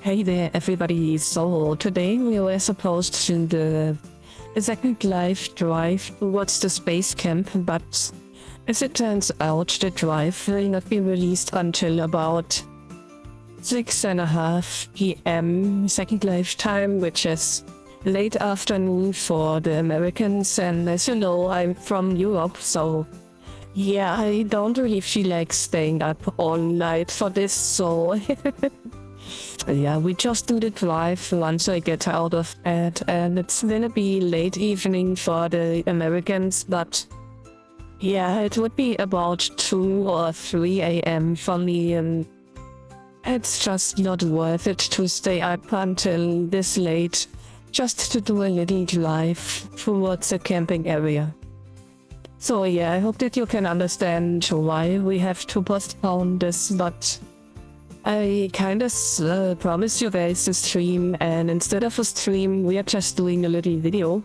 Hey there, everybody. So today we were supposed to do the second live drive towards the space camp, but as it turns out, the drive will not be released until about 6:30 p.m. second live time, which is late afternoon for the Americans. And as you know, I'm from Europe, so yeah, I don't really feel like staying up all night for this, so yeah, we just do the drive once I get out of bed, and it's gonna be late evening for the Americans, but yeah, it would be about 2 or 3 a.m. for me, and it's just not worth it to stay up until this late just to do a little drive towards a camping area. So yeah, I hope that you can understand why we have to postpone this, but I kind of promised you guys a stream, and instead of a stream, we are just doing a little video.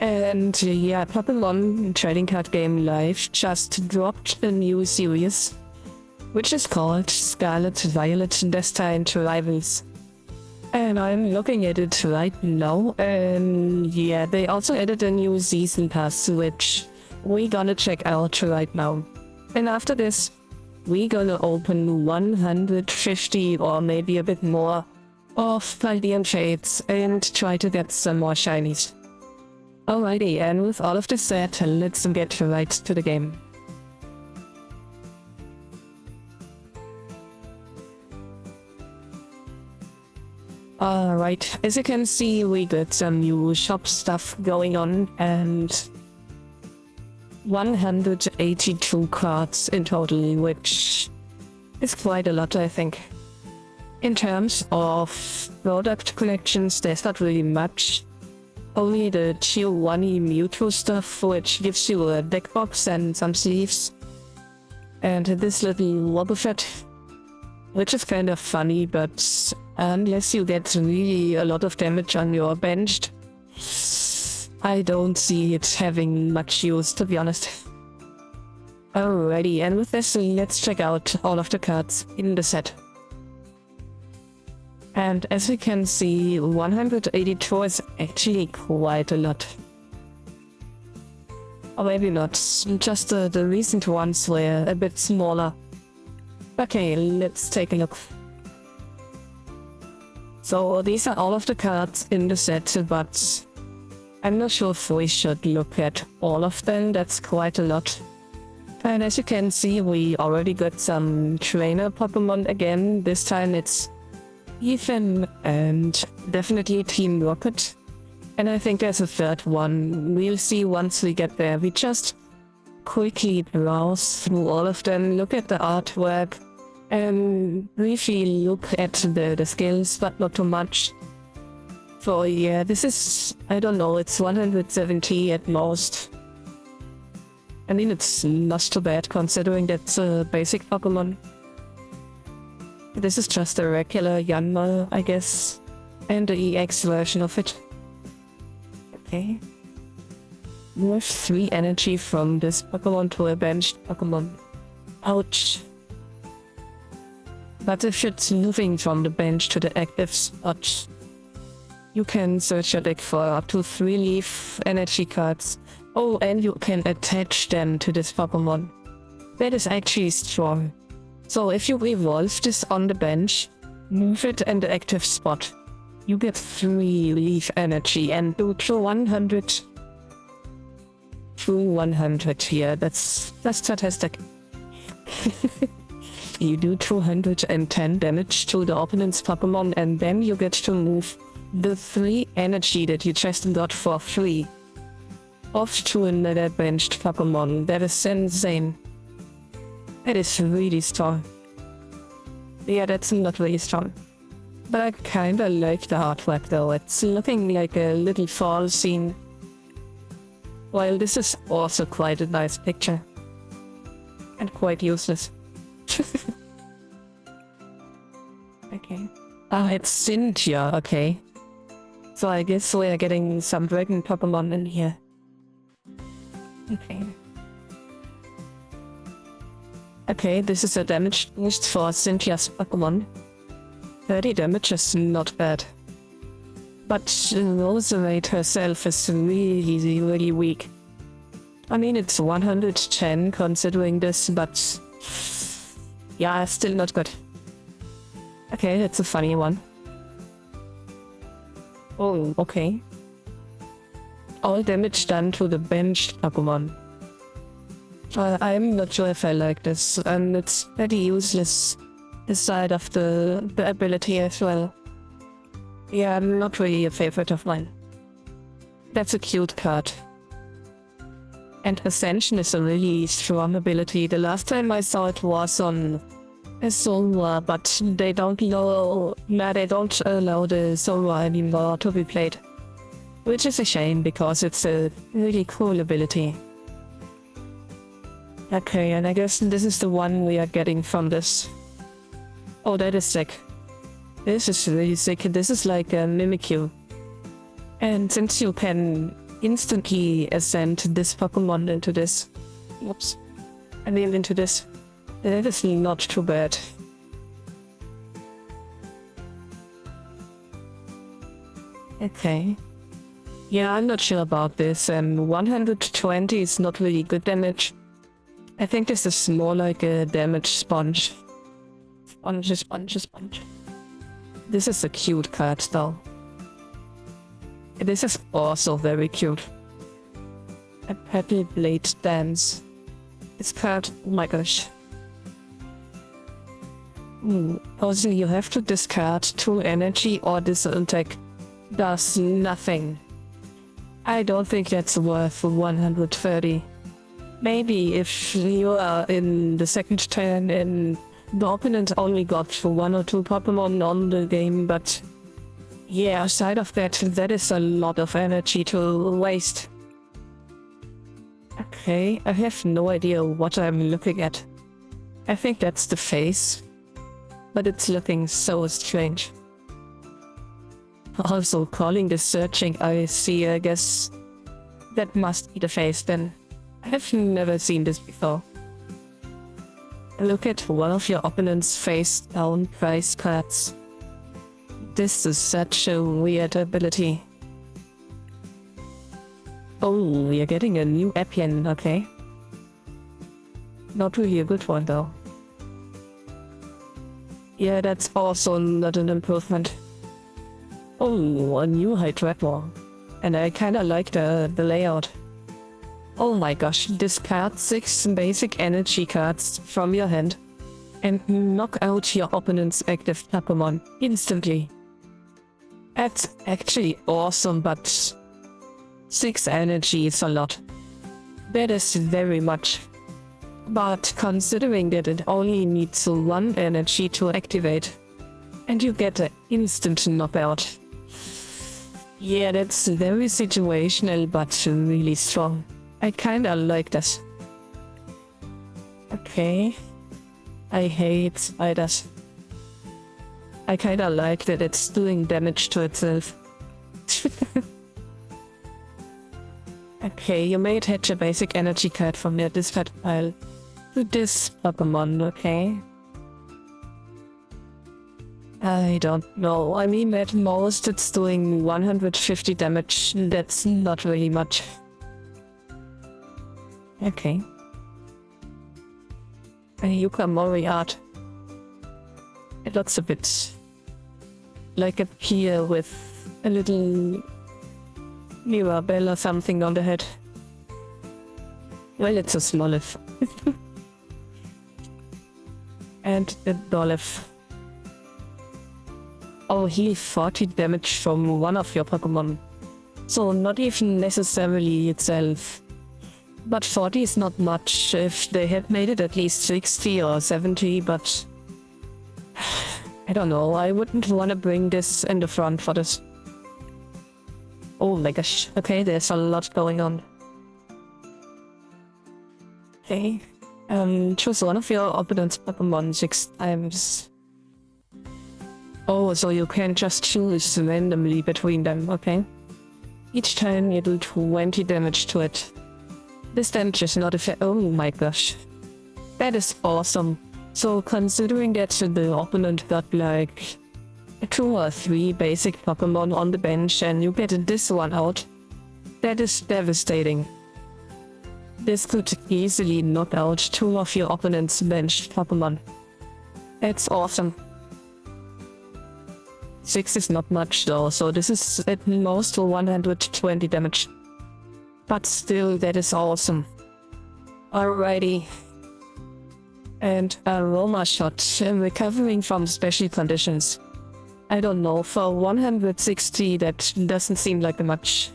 And yeah, Pokemon Trading Card Game Live just dropped a new series, which is called Scarlet Violet Destined Rivals. And I'm looking at it right now, and yeah, they also added a new season pass, which we're gonna check out right now. And after this, we're gonna open 150 or maybe a bit more of Paldean Fates and try to get some more shinies. Alrighty, and with all of this said, let's get right to the game. Alright, as you can see, we got some new shop stuff going on, and 182 cards in total, which is quite a lot, I think. In terms of product collections, there's not really much. Only the Tier 1 Mewtwo stuff, which gives you a deck box and some sleeves. And this little Wobbuffet, which is kind of funny, but unless you get really a lot of damage on your bench, I don't see it having much use, to be honest. Alrighty, and with this, let's check out all of the cards in the set. And as we can see, 182 is actually quite a lot. Or maybe not, just the recent ones were a bit smaller. Okay, let's take a look. So these are all of the cards in the set, but I'm not sure if we should look at all of them. That's quite a lot. And as you can see, we already got some trainer Pokemon again. This time it's Ethan and definitely Team Rocket. And I think there's a third one. We'll see once we get there. We just quickly browse through all of them, look at the artwork, and briefly look at the skills, but not too much. So yeah, this is, I don't know, it's 170 at most. I mean, it's not too bad considering that's a basic Pokemon. This is just a regular Yanma, I guess, and the EX version of it. Okay. Move 3 energy from this Pokemon to a benched Pokemon. Ouch. But if it's moving from the bench to the active spot, you can search your deck for up to 3 leaf energy cards. Oh, and you can attach them to this Pokemon. That is actually strong. So if you evolve this on the bench, move it in the active spot, you get 3 leaf energy and do 100. 100 here, that's fantastic. You do 210 damage to the opponent's Pokemon, and then you get to move the 3 energy that you just got for free off to another benched Pokemon. That is insane. That is really strong. Yeah, that's not really strong. But I kinda like the artwork though. It's looking like a little fall scene. While this is also quite a nice picture. And quite useless. Okay. Ah, it's Cynthia, okay. So I guess we are getting some dragon Pokemon in here. Okay. Okay, this is a damage boost for Cynthia's Pokemon. 30 damage is not bad. But Rosamate herself is really, really weak. I mean, it's 110 considering this, but yeah, still not good. Okay, that's a funny one. Oh, okay. All damage done to the benched Pokemon. I'm not sure if I like this, and it's pretty useless aside of the ability as well. Yeah, not really a favorite of mine. That's a cute card. And Ascension is a really strong ability. The last time I saw it was on a Solwa, but they don't allow the Solwa anymore to be played. Which is a shame, because it's a really cool ability. Okay, and I guess this is the one we are getting from this. Oh, that is sick. This is really sick. This is like a Mimikyu. And since you can instantly ascend this Pokemon into this... Oops. I mean into this. That is not too bad. Okay. Yeah, I'm not sure about this. 120 is not really good damage. I think this is more like a damage sponge. Sponge. This is a cute card though. This is also very cute. A Petal Blade Dance. This card, oh my gosh. Also, you have to discard 2 energy or this attack does nothing. I don't think that's worth 130. Maybe if you are in the second turn and the opponent only got 1 or 2 Pokemon on the game, but yeah, aside of that, that is a lot of energy to waste. Okay, I have no idea what I'm looking at. I think that's the face, but it's looking so strange. Also, calling this searching IC, I guess that must be the face then. I have never seen this before. Look at one of your opponent's face down price cards. This is such a weird ability. Oh, we are getting a new Appian, okay. Not really a good one though. Yeah, that's also not an improvement. Oh, a new Hydreigon. And I kinda like the layout. Oh my gosh, discard 6 basic energy cards from your hand and knock out your opponent's active Pokemon instantly. That's actually awesome, but 6 energy is a lot. That is very much. But considering that it only needs 1 energy to activate, and you get an instant knockout. Yeah, that's very situational, but really strong. I kinda like this. Okay. I hate spiders. I kinda like that it's doing damage to itself. Okay, you may attach a basic energy card from your discard pile to this Pokemon, okay? I don't know. I mean, at most it's doing 150 damage. That's not really much. Okay. A Yukamori art. It looks a bit like a pier with a little Mirabelle or something on the head. Well, it's a Smoliv. And a Dolph. Oh, heal 40 damage from one of your Pokemon. So not even necessarily itself. But 40 is not much. If they had made it at least 60 or 70, but I don't know, I wouldn't want to bring this in the front for this. Oh my gosh, okay, there's a lot going on. Okay, choose one of your opponent's Pokemon 6 times. Oh, so you can just choose randomly between them, okay. Each time you do 20 damage to it. This damage is not effective. Oh my gosh. That is awesome. So considering that the opponent got like 2 or 3 basic Pokemon on the bench and you get this one out. That is devastating. This could easily knock out 2 of your opponent's benched Pokemon. That's awesome. 6 is not much though, so this is at most 120 damage. But still, that is awesome. Alrighty. And Aroma Shot, recovering from special conditions. I don't know, for 160 that doesn't seem like much.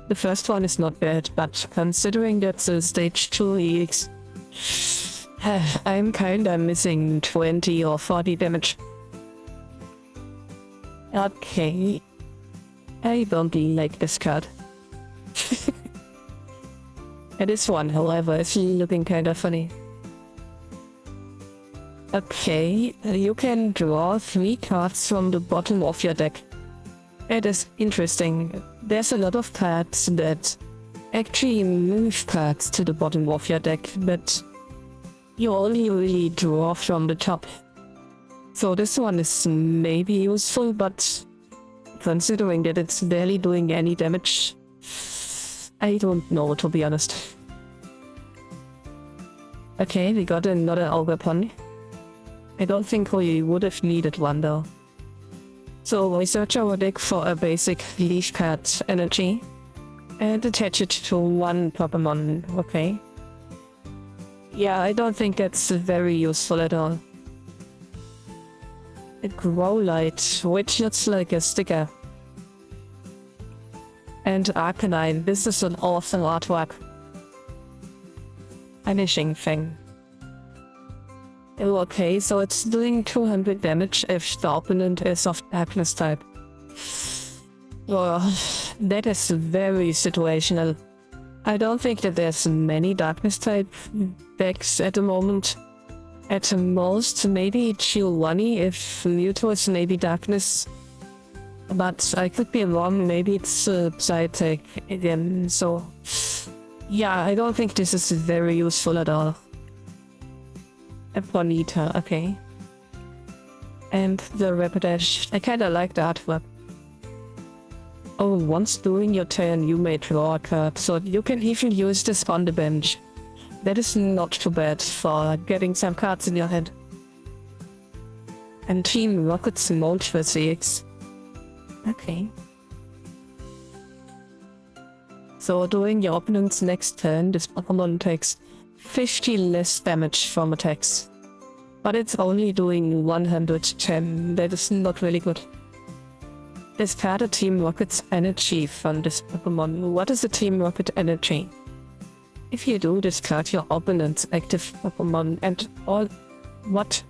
The first one is not bad, but considering that's a stage 2 EX, I'm kinda missing 20 or 40 damage. Okay. I don't like this card. And this one, however, is looking kinda funny. Okay, you can draw 3 cards from the bottom of your deck. It is interesting. There's a lot of cards that actually move cards to the bottom of your deck, but you only really draw from the top. So this one is maybe useful, but considering that it's barely doing any damage, I don't know, to be honest. Okay, we got another Ogre Pony. I don't think we would have needed one though. So we search our deck for a basic Leaf Card Energy and attach it to 1 Pokemon, okay? Yeah, I don't think that's very useful at all. A Growlite, which looks like a sticker. And Arcanine, this is an awesome artwork. Vanishing Fang. Oh, okay, so it's doing 200 damage if the opponent is of Darkness type. Well, that is very situational. I don't think that there's many Darkness type decks at the moment. At the most, maybe Chilwani if Mewtwo is maybe Darkness. But I could be wrong, maybe it's Psytech again, so... Yeah, I don't think this is very useful at all. A Bonita, okay. And the Rapidash, I kinda like the artwork. Oh, once during your turn you may draw a card, so you can even use this on the bench. That is not too bad for getting some cards in your hand. And Team Rocket's Moltres EX. Okay. So during your opponent's next turn, this Pokemon takes 50 less damage from attacks. But it's only doing 110, that is not really good. Discard a Team Rocket's energy from this Pokemon. What is a Team Rocket energy? If you do, discard your opponent's active Pokemon and all... What?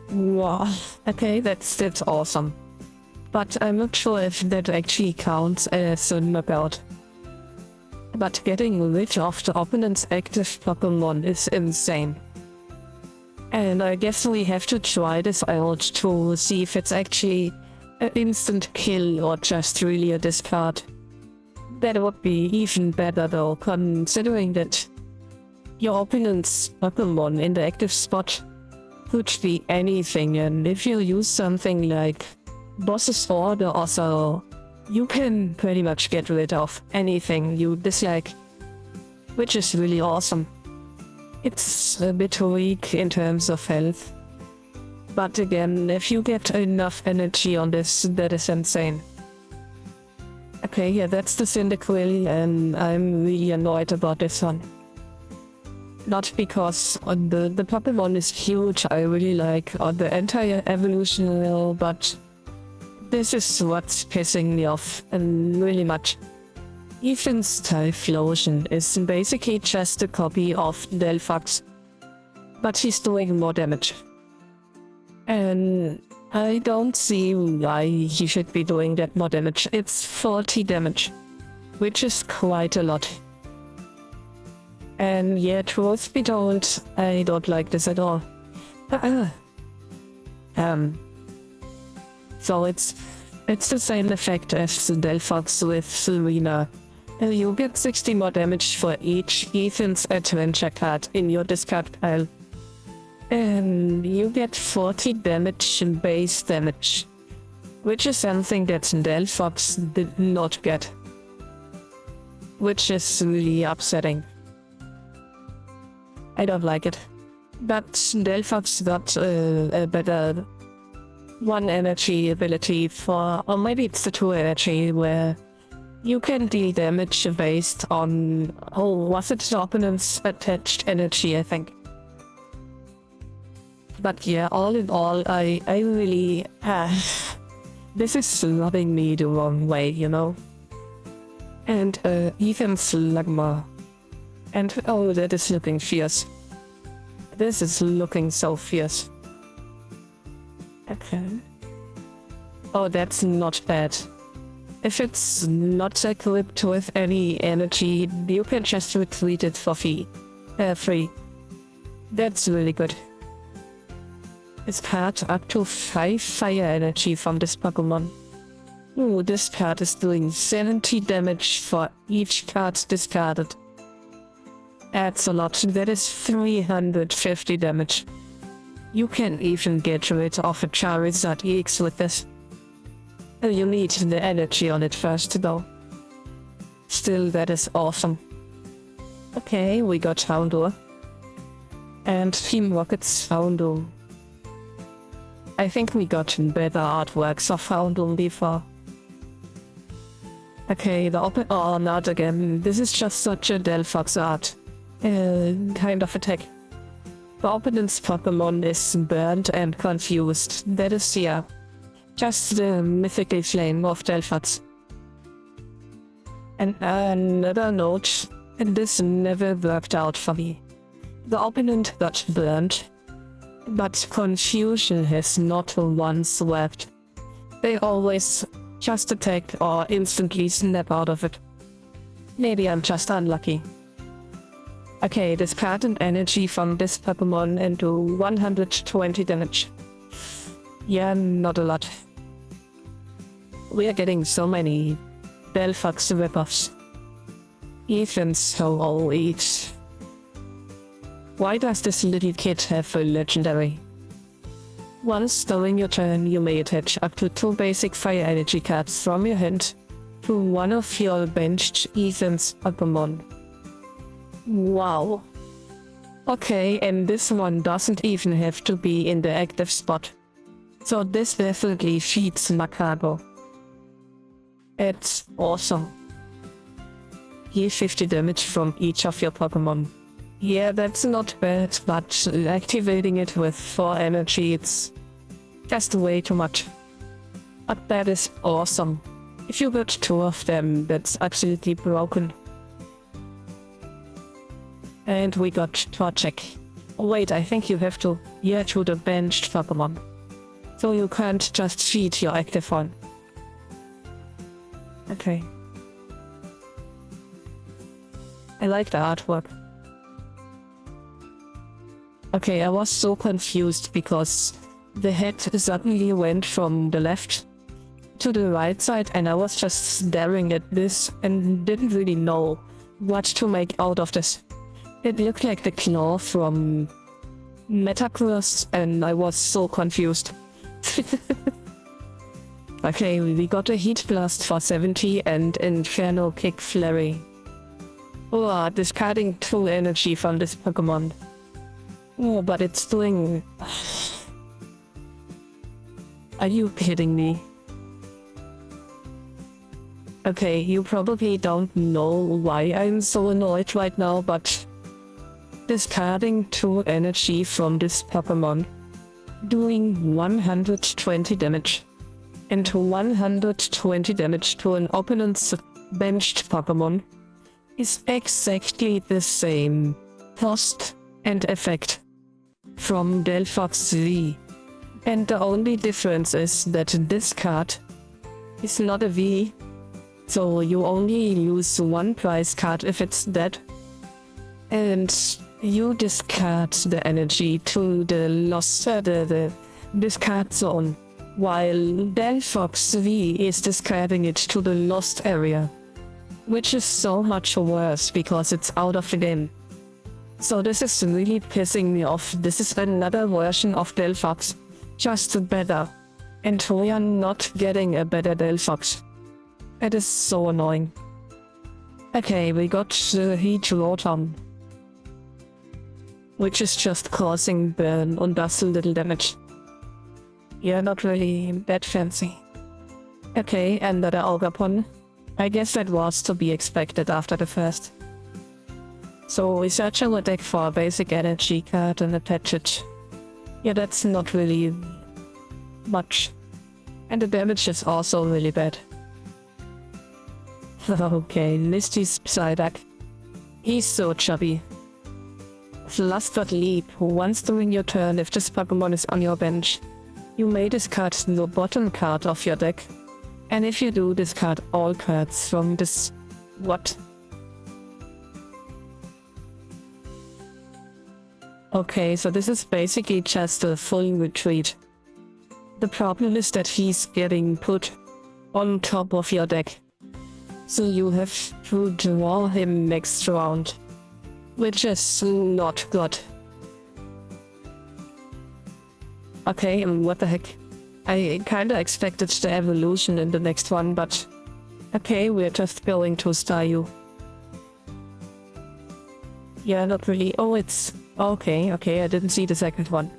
Wow. Okay, that's awesome. But I'm not sure if that actually counts as a knockout. But getting rid of the opponent's active Pokemon is insane. And I guess we have to try this out to see if it's actually an instant kill or just really a discard. That would be even better though, considering that your opponent's Pokemon in the active spot could be anything, and if you use something like Boss's Order or so, you can pretty much get rid of anything you dislike, which is really awesome. It's a bit weak in terms of health, but again, if you get enough energy on this, that is insane. Okay, yeah, that's the Cyndaquil, and I'm really annoyed about this one. Not because the Pokemon is huge, I really like the entire evolution, but this is what's pissing me off, and really much. Ethan's Typhlosion is basically just a copy of Delphox, but he's doing more damage. And I don't see why he should be doing that more damage. It's 40 damage, which is quite a lot. And yeah, truth be told, I don't like this at all. So it's the same effect as the Delphox with Serena. You get 60 more damage for each Ethan's Adventure card in your discard pile. And you get 40 damage and base damage, which is something that Delphox did not get, which is really upsetting. I don't like it. But Delphox got a better 1 energy ability for, or maybe it's the 2 energy, where you can deal damage based on, was it the opponent's attached energy, I think. But yeah, all in all, I really, this is rubbing me the wrong way, you know? And even Slugma. And oh, that is looking fierce. This is looking so fierce. Okay. Oh, that's not bad. If it's not equipped with any energy, you can just retreat it for free. That's really good. Discard up to 5 fire energy from this Pokemon. Ooh, this card is doing 70 damage for each card discarded. That's a lot. That is 350 damage. You can even get rid of a Charizard EX with this. You need the energy on it first though. Still, that is awesome. Okay, we got Houndour. And Team Rocket's Houndour. I think we got better artworks of Houndour before. Okay, oh, not again. This is just such a Delphox art. Kind of attack. The opponent's Pokemon is burnt and confused. That is, yeah, just the mythical flame of Delphox. And another note, and this never worked out for me. The opponent got burnt, but confusion has not once worked. They always just attack or instantly snap out of it. Maybe I'm just unlucky. Okay, discard an energy from this Pokemon and do 120 damage. Yeah, not a lot. We are getting so many Delphox ripoffs. Even so old. Why does this little kid have a legendary? Once during your turn, you may attach up to 2 basic fire energy cards from your hand to one of your benched Ethan's Pokemon. Wow. Okay, and this one doesn't even have to be in the active spot. So this definitely feeds Macago. It's awesome. Heal 50 damage from each of your Pokemon. Yeah, that's not bad, but activating it with 4 energy, it's just way too much. But that is awesome. If you got 2 of them, that's absolutely broken. And we got Torchic. Wait, I think you have to, yeah, to the benched Pokemon. So you can't just feed your active one. Okay. I like the artwork. Okay, I was so confused because the head suddenly went from the left to the right side and I was just staring at this and didn't really know what to make out of this. It looked like the claw from Metagross and I was so confused. Okay, we got a Heat Blast for 70 and Inferno Kick Flurry. Oh, discarding 2 energy from this Pokemon. Oh, but it's doing... Are you kidding me? Okay, you probably don't know why I'm so annoyed right now, but... discarding 2 energy from this Pokemon, doing 120 damage, and 120 damage to an opponent's benched Pokemon is exactly the same cost and effect from Delphox V. And the only difference is that this card is not a V, so you only use 1 prize card if it's dead. And you discard the energy to the lost, the discard zone, while Delphox V is discarding it to the lost area, which is so much worse because it's out of the game. So this is really pissing me off. This is another version of Delphox, just better. And we are not getting a better Delphox. It is so annoying. Okay, we got Heat Rotom, which is just causing burn and does a little damage. Yeah, not really that fancy. Okay, another Ogapon. I guess that was to be expected after the first. So we search our deck for a basic energy card and attach it. Yeah, that's not really much. And the damage is also really bad. Okay, Misty's Psyduck. He's so chubby. Flustered Leap. Once during your turn, if this Pokemon is on your bench, you may discard the bottom card of your deck. And if you do, discard all cards from this... What? Okay, so this is basically just a full retreat. The problem is that he's getting put on top of your deck. So you have to draw him next round, which is not good. Okay, what the heck? I kinda expected the evolution in the next one, but... Okay, we're just going to Staryu. Yeah, not really. Oh, it's... Okay, I didn't see the second one.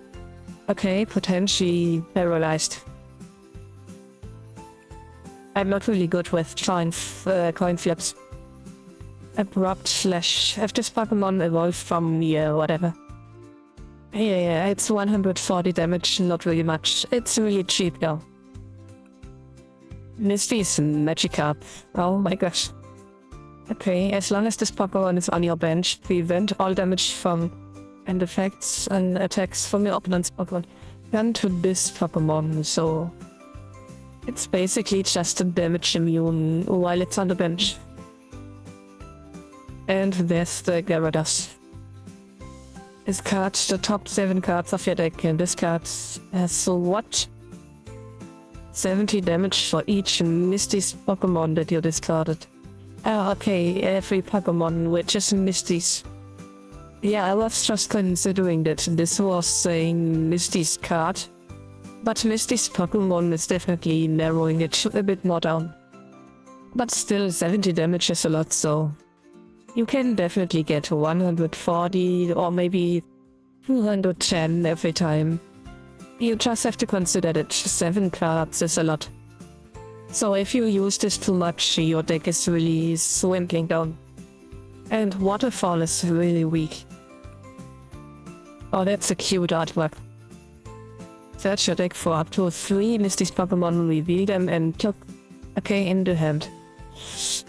Okay, potentially paralyzed. I'm not really good with coin flips. Abrupt Slash. If this Pokemon evolved from me or whatever. Yeah, it's 140 damage, not really much. It's really cheap though. Misty's Magikarp. Oh my gosh. Okay, as long as this Pokemon is on your bench, prevent all damage from and effects and attacks from your opponent's Pokemon. Turn to this Pokemon, so it's basically just a damage immune while it's on the bench. And there's the Gyarados. Discard the top 7 cards of your deck, and this card has what? 70 damage for each Misty's Pokemon that you discarded. Okay, every Pokemon which is Misty's. Yeah, I was just considering that this was saying Misty's card, but Misty's Pokemon is definitely narrowing it a bit more down. But still, 70 damage is a lot, so you can definitely get 140 or maybe 210 every time. You just have to consider that 7 cards is a lot. So if you use this too much, your deck is really swindling down. And Waterfall is really weak. Oh, that's a cute artwork. Search your deck for up to 3 Misty's Pokemon, reveal them and took in the hand.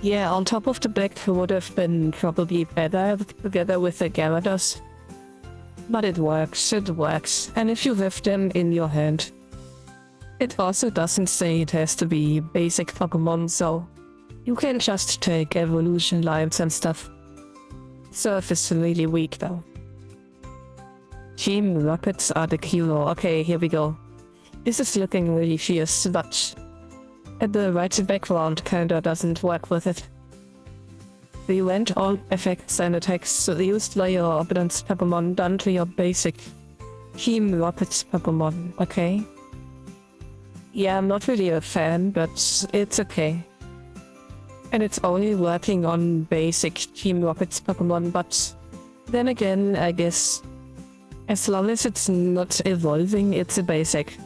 Yeah, on top of the deck would have been probably better together with the Gyarados. But it works. And if you have them in your hand, it also doesn't say it has to be basic Pokemon, so you can just take evolution lines and stuff. Surf is really weak though. Team Rockets are the hero. Okay, here we go. This is looking really fierce, but the right background kinda doesn't work with it. We went all effects and attacks used by your opponent's Pokemon done to your basic Team Rockets Pokemon, okay? Yeah, I'm not really a fan, but it's okay. And it's only working on basic Team Rockets Pokemon, but then again, I guess as long as it's not evolving, it's a basic.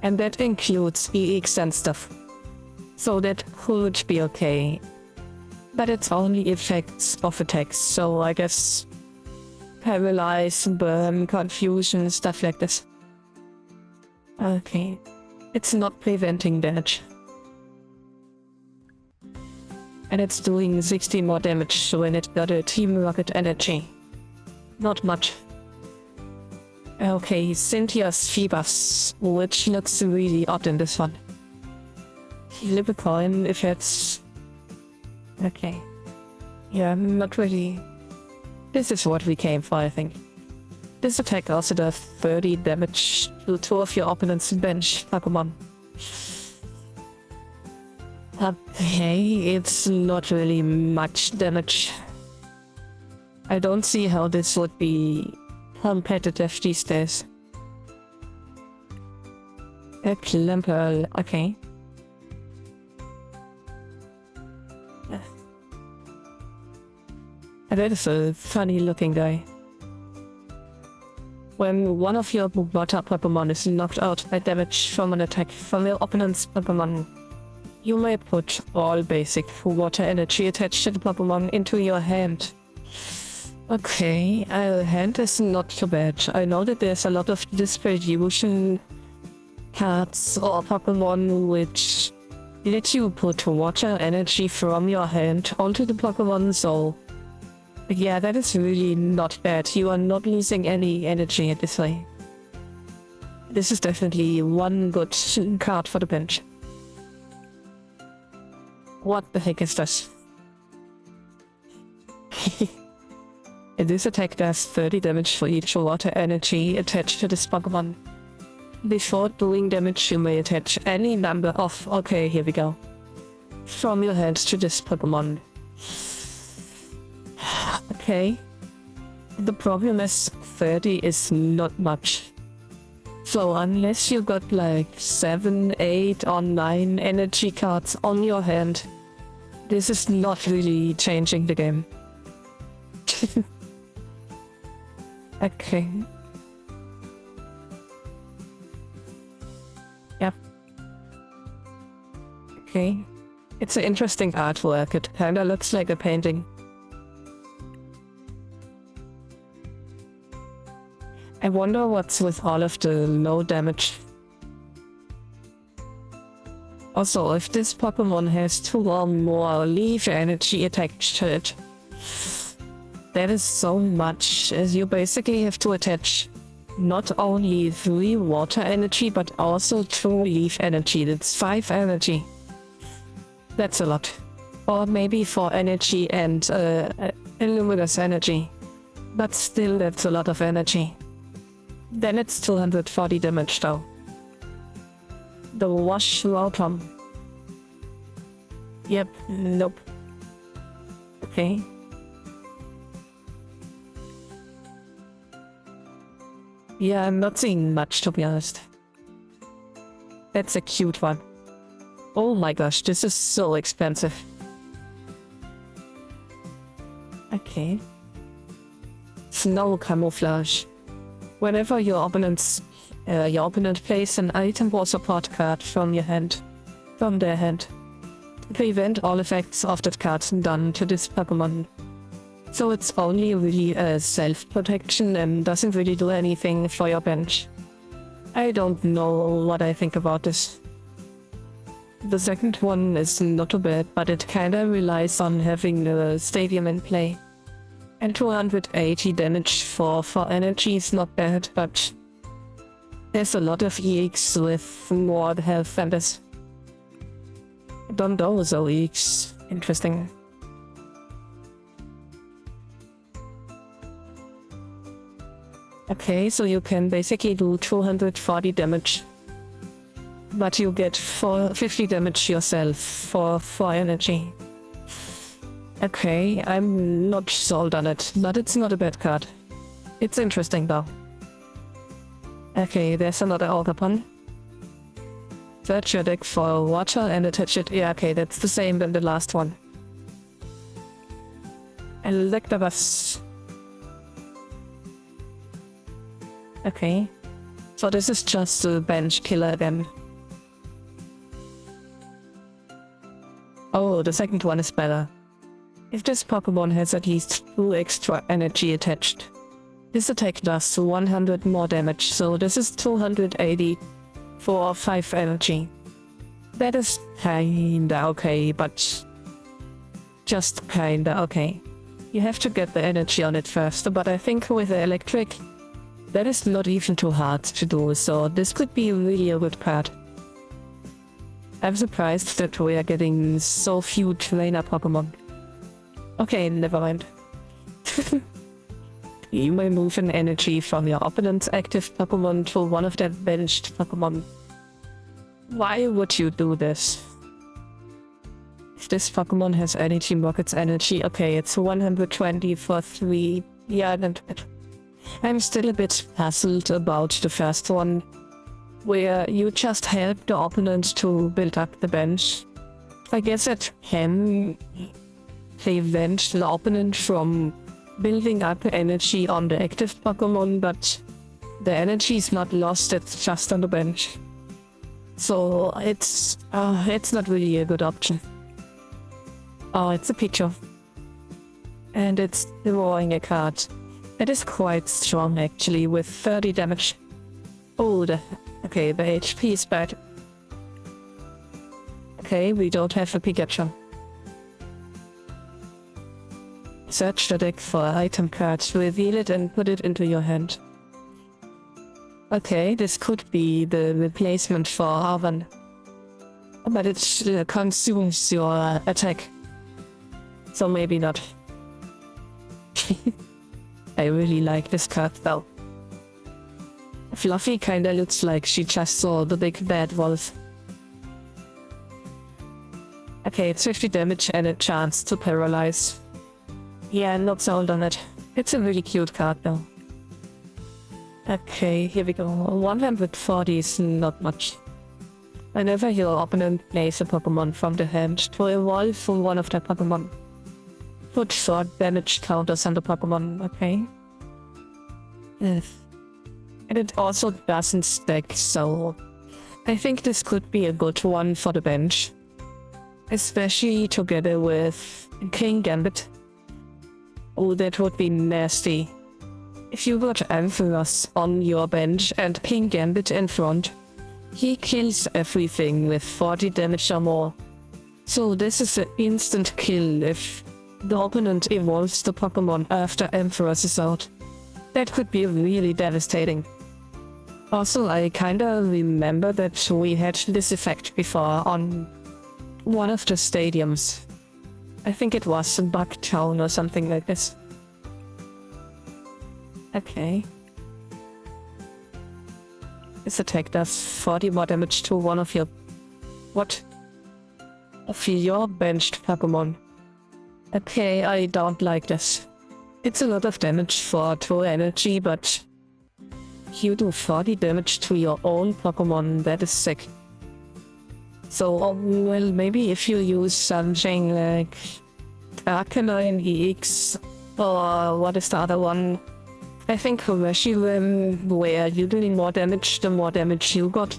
And that includes EX and stuff. So that could be okay. But it's only effects of attacks, so I guess paralyze, burn, confusion, stuff like this. Okay. It's not preventing damage. And it's doing 60 more damage when it got a Team Rocket energy. Not much. Okay, Cynthia's Phoebus, which looks really odd in this one. Flip a coin if it's... Okay. Yeah, not really. This is what we came for, I think. This attack also does 30 damage to 2 of your opponent's bench Pokemon. Okay, it's not really much damage. I don't see how this would be competitive these days. A Klimperl, okay. That is a funny looking guy. When one of your water Pokemon is knocked out by damage from an attack from your opponent's Pokemon, you may put all basic water energy attached to the Pokemon into your hand. Okay, our hand is not too bad. I know that there's a lot of distribution cards or Pokemon which let you put water energy from your hand onto the Pokemon, so yeah, that is really not bad. You are not losing any energy this way. This is definitely one good card for the bench. What the heck is this? This attack does 30 damage for each water energy attached to this Pokemon. Before doing damage, you may attach any number of... Okay, here we go. From your hand to this Pokemon. Okay. The problem is 30 is not much. So unless you got like 7, 8 or 9 energy cards on your hand, this is not really changing the game. Okay. Yep. Okay. It's an interesting artwork. It kinda looks like a painting. I wonder what's with all of the low damage. Also, if this Pokemon has 2 or more leaf energy attached to it, that is so much, as you basically have to attach not only 3 water energy, but also 2 leaf energy. That's 5 energy. That's a lot. Or maybe 4 energy and luminous energy. But still, that's a lot of energy. Then it's 240 damage though. The wash welcome. Yep, nope. Okay. Yeah, I'm not seeing much to be honest. That's a cute one. Oh my gosh, this is so expensive. Okay. Snow camouflage. Whenever your opponent plays an item or support card from their hand, prevent all effects of that card done to this Pokemon. So it's only really a self-protection and doesn't really do anything for your bench. I don't know what I think about this. The second one is not too bad, but it kinda relies on having the stadium in play. And 280 damage for energy is not bad, but there's a lot of EX with more health than this. Dondozo EX. Interesting. Okay, so you can basically do 240 damage. But you get 50 damage yourself for 4 energy. Okay, I'm not sold on it, but it's not a bad card. It's interesting though. Okay, there's another Orgapon. Search your deck for water and attach it. Yeah, okay, that's the same than the last one. Electabuzz. Okay. So this is just a bench killer then. Oh, the second one is better. If this Pokemon has at least 2 extra energy attached, this attack does 100 more damage, so this is 280 for 5 energy. That is kinda okay, but just kinda okay. You have to get the energy on it first, but I think with the electric, that is not even too hard to do, so this could be really a good card. I'm surprised that we are getting so few trainer Pokemon. Okay, never mind. You may move an energy from your opponent's active Pokemon to one of their benched Pokemon. Why would you do this? This Pokemon has any Team Rocket's energy. Okay, it's 120 for 3. Yeah, and I'm still a bit puzzled about the first one, where you just help the opponent to build up the bench. I guess it can prevent the opponent from building up energy on the active Pokemon, but the energy is not lost, it's just on the bench. So it's not really a good option. Oh, it's a picture. And it's drawing a card. It is quite strong actually, with 30 damage. Oh, okay, the HP is bad. Okay, we don't have a Pikachu. Search the deck for item cards, reveal it and put it into your hand. Okay, this could be the replacement for Arvan. But it consumes your attack. So maybe not. I really like this card though. Fluffy kinda looks like she just saw the big bad wolf. Okay, it's 50 damage and a chance to paralyze. Yeah, not sold on it. It's a really cute card though. Okay, here we go. 140 is not much. Whenever your opponent plays a Pokemon from the hand to evolve from one of their Pokemon, put short damage counters on the Pokemon, okay? And it also doesn't stack, so I think this could be a good one for the bench. Especially together with King Gambit. Oh, that would be nasty. If you got Ampharos on your bench and King Gambit in front, he kills everything with 40 damage or more. So this is an instant kill if the opponent evolves the Pokemon after Ampharos is out. That could be really devastating. Also, I kinda remember that we had this effect before on one of the stadiums. I think it was in Bugtown or something like this. Okay. This attack does 40 more damage to one of your... What? Of your benched Pokemon. Okay, I don't like this. It's a lot of damage for 2 energy, but... You do 40 damage to your own Pokemon, that is sick. So, well, maybe if you use something like Arcanine EX, or what is the other one? I think Reshiram, where you doing more damage, the more damage you got.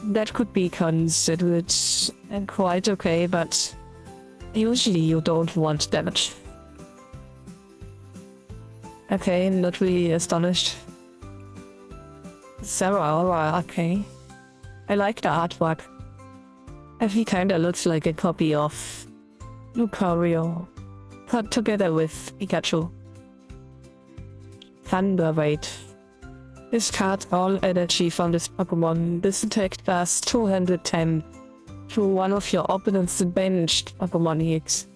That could be considered quite okay, but usually you don't want damage. Okay, not really astonished. Sarah, okay. I like the artwork. He kinda looks like a copy of Lucario, put together with Pikachu. Thunder Wave. Discard all energy from this Pokemon. This attack does 210 to one of your opponent's benched Pokemon EX.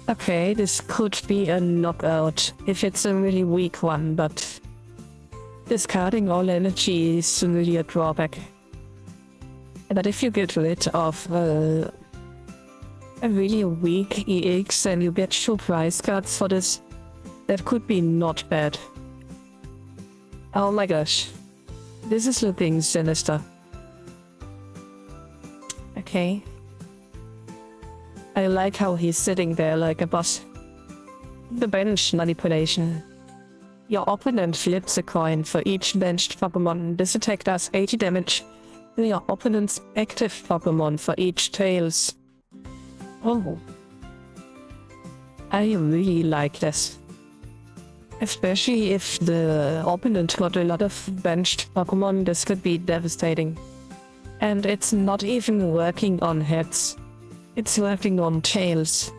Okay, this could be a knockout if it's a really weak one, but discarding all energy is really a drawback. But if you get rid of a really weak EX and you get 2 prize cards for this, that could be not bad. Oh my gosh. This is looking sinister. Okay. I like how he's sitting there like a boss. The bench manipulation. Your opponent flips a coin for each benched Pokemon. This attack does 80 damage. Your opponent's active Pokemon for each tails. Oh. I really like this. Especially if the opponent got a lot of benched Pokemon, this could be devastating. And it's not even working on heads. It's working on tails.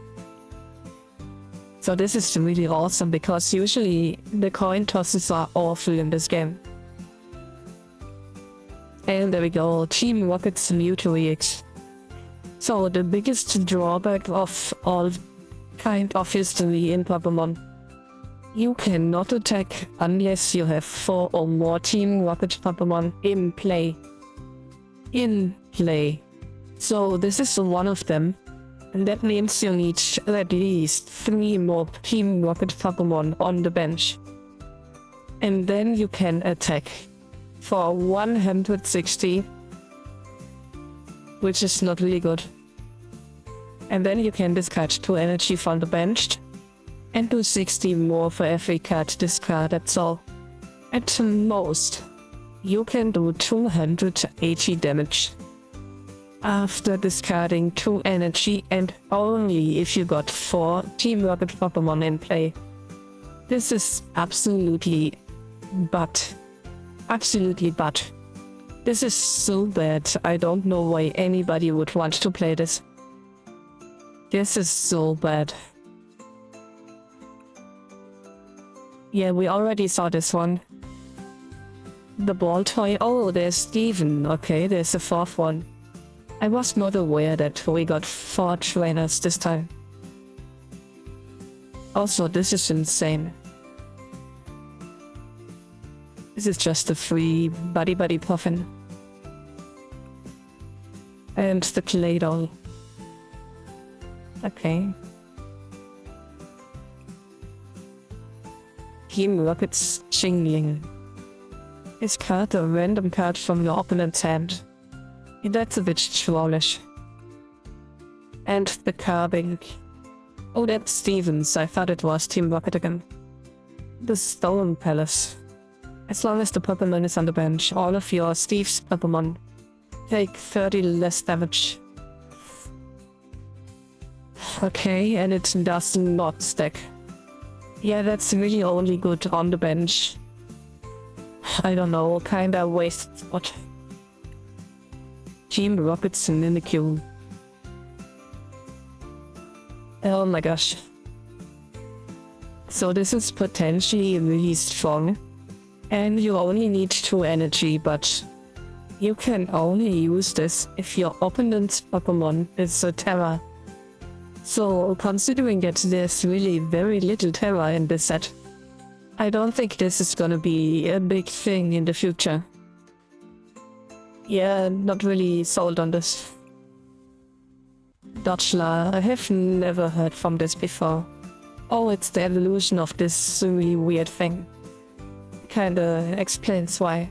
So this is really awesome because usually the coin tosses are awful in this game. And there we go, Team Rocket's Mewtwo EX. So the biggest drawback of all kind of history in Pokemon. You cannot attack unless you have 4 or more Team Rocket Pokemon in play. So this is one of them. And that means you need at least 3 more Team Rocket Pokemon on the bench. And then you can attack for 160, which is not really good. And then you can discard 2 energy from the bench and do 60 more for every card discard, that's all. At most, you can do 280 damage after discarding 2 energy, and only if you got 4 Team Rocket Pokemon in play. This is absolutely but. This is so bad. I don't know why anybody would want to play this. This is so bad. Yeah, we already saw this one. The ball toy. Oh, there's Steven. Okay, there's a 4th one. I was not aware that we got 4 trainers this time. Also, this is insane. This is just a free Buddy Puffin. And the Claydol. Okay. Team Rocket's Chingling. Discard a random card from your opponent's hand. That's a bit trollish. And the Carbink. Oh, that's Stevens. I thought it was Team Rocket again. The Stone Palace. As long as the Pokemon is on the bench, all of your Steve's Pokemon take 30 less damage. Okay, and it does not stack. Yeah, that's really only good on the bench. I don't know, kinda waste spot. Team Rocket's in the queue. Oh my gosh. So this is potentially really strong. And you only need 2 energy, but you can only use this if your opponent's Pokemon is a Terra. So considering that there's really very little Terra in this set, I don't think this is gonna be a big thing in the future. Yeah, not really sold on this. Dodgela, I have never heard from this before. Oh, it's the evolution of this really weird thing. Kinda explains why.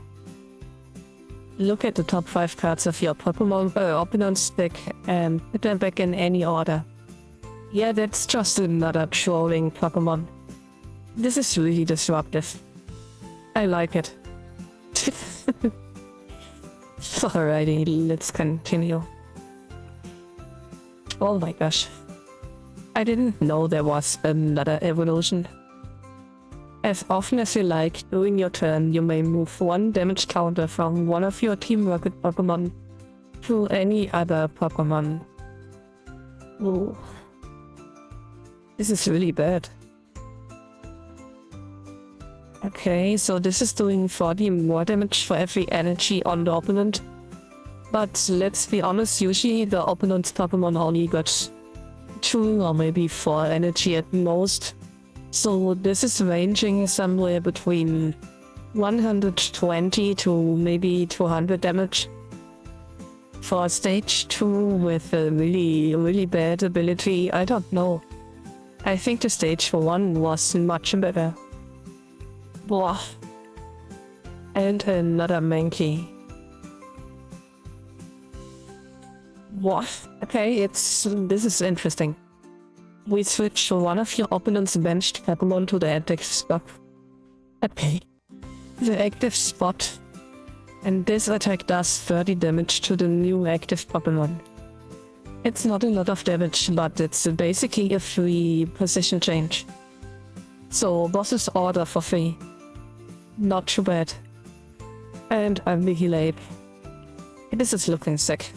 Look at the top 5 cards of your Pokemon opponent's deck and put them back in any order. Yeah, that's just another trolling Pokemon. This is really disruptive. I like it. Alrighty, let's continue. Oh my gosh. I didn't know there was another evolution. As often as you like, during your turn, you may move 1 damage counter from one of your Team Rocket Pokemon to any other Pokemon. Ooh. This is really bad. Okay, so this is doing 40 more damage for every energy on the opponent. But let's be honest, usually the opponent's Pokemon only got 2 or maybe 4 energy at most. So this is ranging somewhere between 120 to maybe 200 damage. For stage 2 with a really bad ability, I don't know. I think the stage 1 was much better. Blah. And another Mankey. What? Okay, this is interesting. We switch one of your opponent's benched Pokemon to the active spot. Okay. The active spot. And this attack does 30 damage to the new active Pokemon. It's not a lot of damage, but it's basically a free position change. So boss's order for free. Not too bad. And Annihilate. This is looking sick.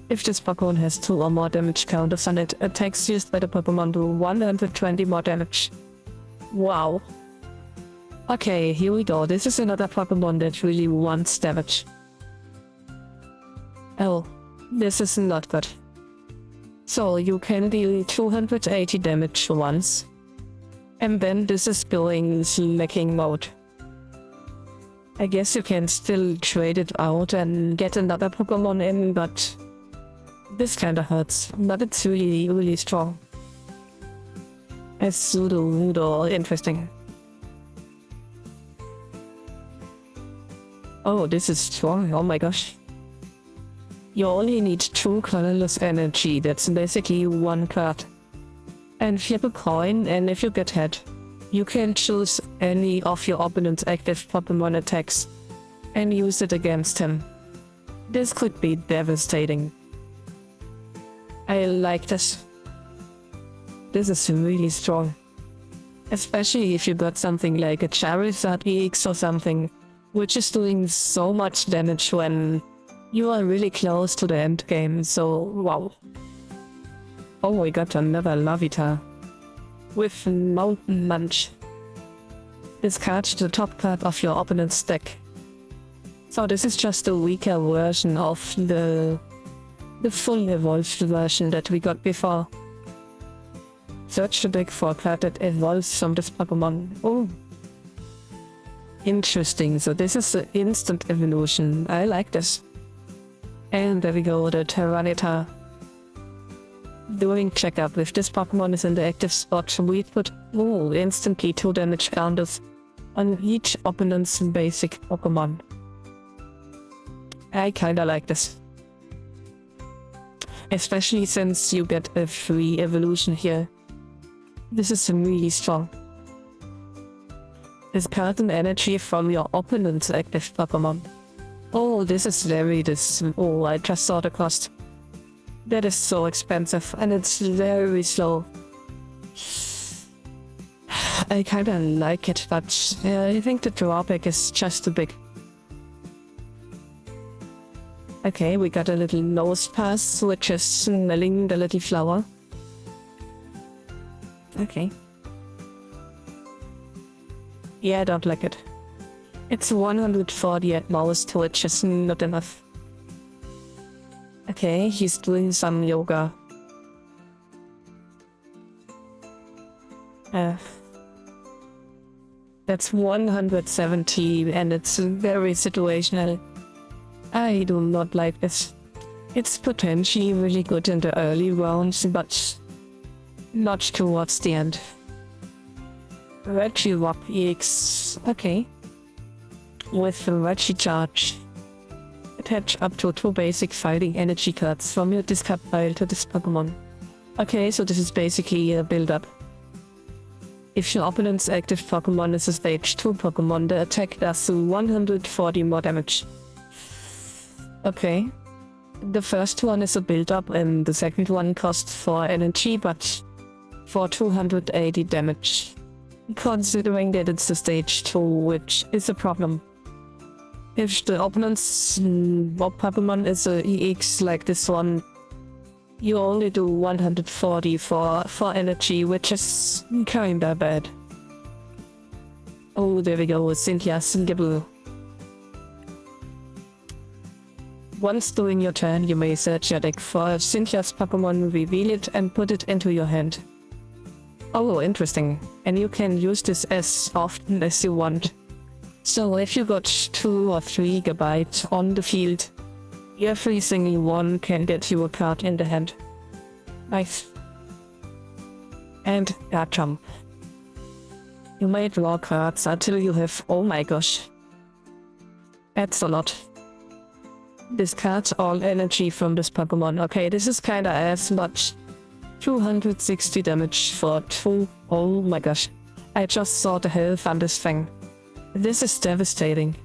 If this Pokemon has 2 or more damage counters on it, attacks used by the Pokemon do 120 more damage. Wow. Okay, here we go. This is another Pokemon that really wants damage. Oh, this is not good. So you can deal 280 damage once. And then this is going slacking mode. I guess you can still trade it out and get another Pokemon in, but This kinda hurts, but it's really, really strong. It's pseudo interesting. Oh, this is strong, oh my gosh. You only need 2 colorless energy, that's basically 1 card. And flip a coin, and if you get hit, you can choose any of your opponent's active Pokemon attacks and use it against him. This could be devastating. I like this. This is really strong. Especially if you got something like a Charizard EX or something, which is doing so much damage when you are really close to the end game, so wow. Oh, we got another Lavita with Mountain Munch. Discard the top card of your opponent's deck. So this is just a weaker version of the full evolved version that we got before. Search the deck for a card that evolves from this Pokemon. Oh. Interesting, so this is the instant evolution. I like this. And there we go, the Tyranitar. Doing checkup. If this Pokemon is in the active spot, we put instantly 2 damage counters on each opponent's basic Pokemon. I kinda like this. Especially since you get a free evolution here. This is really strong. Discard an energy from your opponent's active Pokemon. Oh, this is oh, I just saw the cost. That is so expensive, and it's very slow. I kinda like it, but I think the drawback is just too big. Okay, we got a little nose pass, which is smelling the little flower. Okay. Yeah, I don't like it. It's 140 at most, which is not enough. Okay, he's doing some yoga. That's 170 and it's very situational. I do not like this. It's potentially really good in the early rounds, but not towards the end. Reggie Rock EX, okay. With the Reggie Charge. Attach up to 2 basic fighting energy cards from your discard pile to this Pokemon. Okay, so this is basically a build-up. If your opponent's active Pokemon is a stage 2 Pokemon, the attack does 140 more damage. Okay. The first one is a build-up and the second one costs 4 energy, but for 280 damage. Considering that it's a stage 2, which is a problem. If the opponent's Pokemon is a EX like this one, you only do 140 for energy, which is kinda bad. Oh, there we go, Cynthia's Gibble. Once during your turn, you may search your deck for Cynthia's Pokemon, reveal it, and put it into your hand. Oh, interesting. And you can use this as often as you want. So if you got 2 or 3 Gigabyte on the field, every single one can get you a card in the hand. Nice. And Garchomp. You may draw cards until you have, oh my gosh. That's a lot. Discard all energy from this Pokemon. Okay, this is kinda as much. 260 damage for 2. Oh my gosh. I just saw the health on this thing. This is devastating.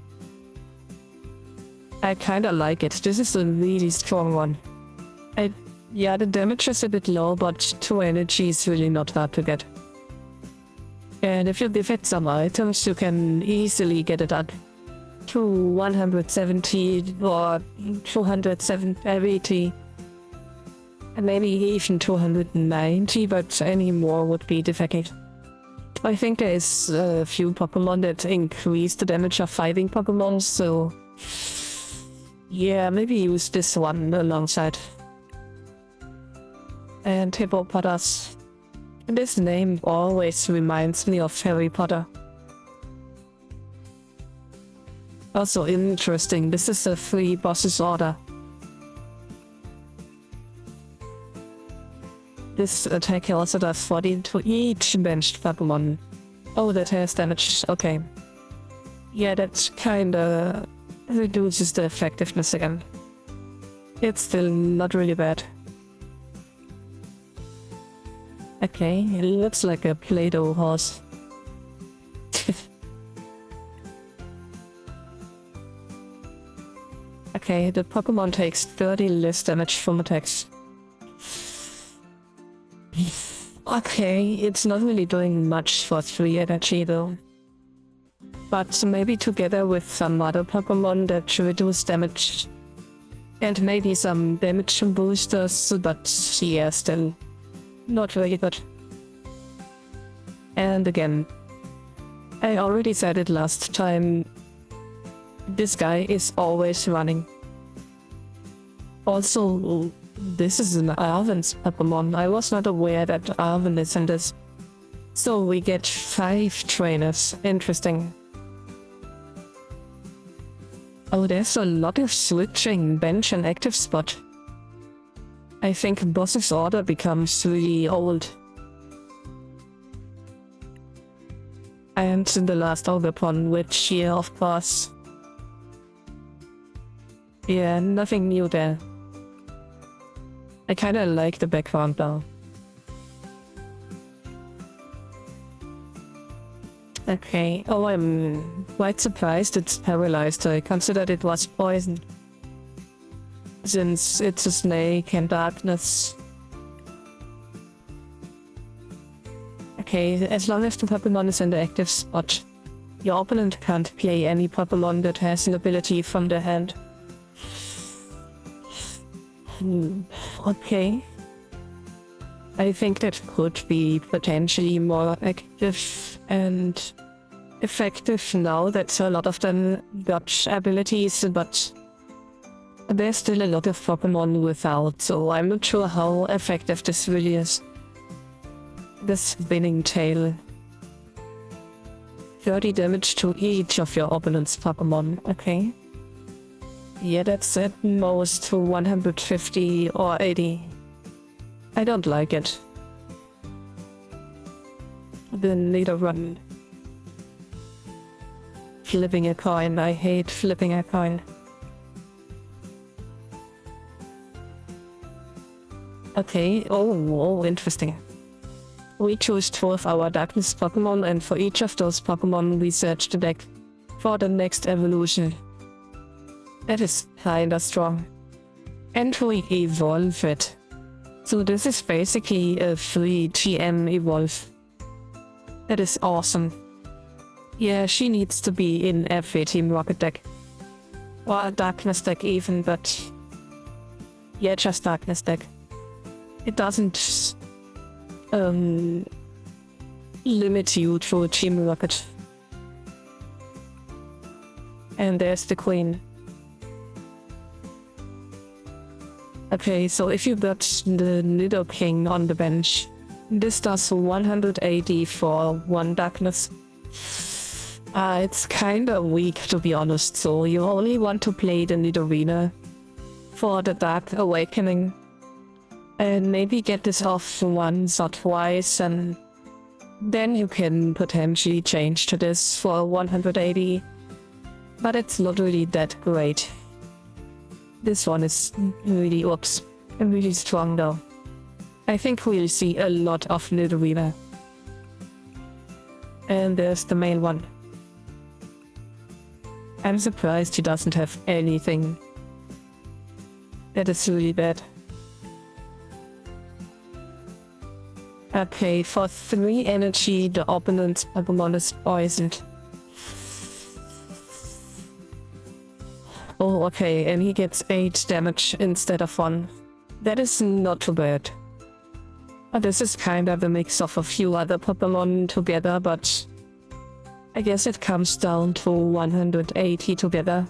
I kinda like it. This is a really strong one. Yeah, the damage is a bit low, but 2 energy is really not hard to get. And if you give it some items, you can easily get it up to 170 or 270, and maybe even 290, but any more would be difficult. I think there is a few Pokemon that increase the damage of fighting Pokemon, so yeah, maybe use this one alongside. And Hippopotas. This name always reminds me of Harry Potter. Also interesting, this is a free boss's order. This attack also does 40 to each benched Pokemon. Oh, that has damage. Okay. Yeah, that kinda reduces the effectiveness again. It's still not really bad. Okay, it looks like a Play-Doh horse. Okay, the Pokemon takes 30 less damage from attacks. Okay, it's not really doing much for 3 energy though. But maybe together with some other Pokemon that should reduce damage. And maybe some damage boosters, but yeah, still not really good. And again, I already said it last time, this guy is always running. Also, this is an Arven's Pokemon. I was not aware that Arven is in this. So we get 5 trainers. Interesting. Oh, there's a lot of switching bench and active spot. I think Boss's order becomes really old. And the last Overpon, which here, of course. Yeah, nothing new there. I kinda like the background though. Okay, oh, I'm quite surprised it's paralyzed. I considered it was poisoned. Since it's a snake and darkness. Okay, as long as the Pokemon is in the active spot, your opponent can't play any Pokemon that has an ability from their hand. Okay. I think that could be potentially more active and effective now that a lot of them got abilities, but there's still a lot of Pokemon without, so I'm not sure how effective this really is. The spinning tail. 30 damage to each of your opponent's Pokemon, okay. Yeah, that's at most 150 or 80. I don't like it. The leader run. Flipping a coin. I hate flipping a coin. Okay, oh, interesting. We choose 2 of our darkness Pokemon, and for each of those Pokemon we search the deck for the next evolution. That is kinda strong. And we evolve it. So this is basically a free GM evolve. That is awesome. Yeah, she needs to be in every Team Rocket deck. Or a Darkness deck even, but... yeah, just Darkness deck. It doesn't... limit you to Team Rocket. And there's the Queen. Okay, so if you got the Nidoking on the bench, this does 180 for 1 darkness. It's kinda weak to be honest, so you only want to play the Nidorina for the Dark Awakening. And maybe get this off once or twice, and then you can potentially change to this for 180. But it's not really that great. This one is really, really strong though. I think we'll see a lot of Nidorina. And there's the main one. I'm surprised he doesn't have anything. That is really bad. Okay, for 3 energy, the opponent's Pokemon is poisoned. Oh, okay, and he gets 8 damage instead of 1. That is not too bad. This is kind of a mix of a few other Pokemon together, but I guess it comes down to 180 together.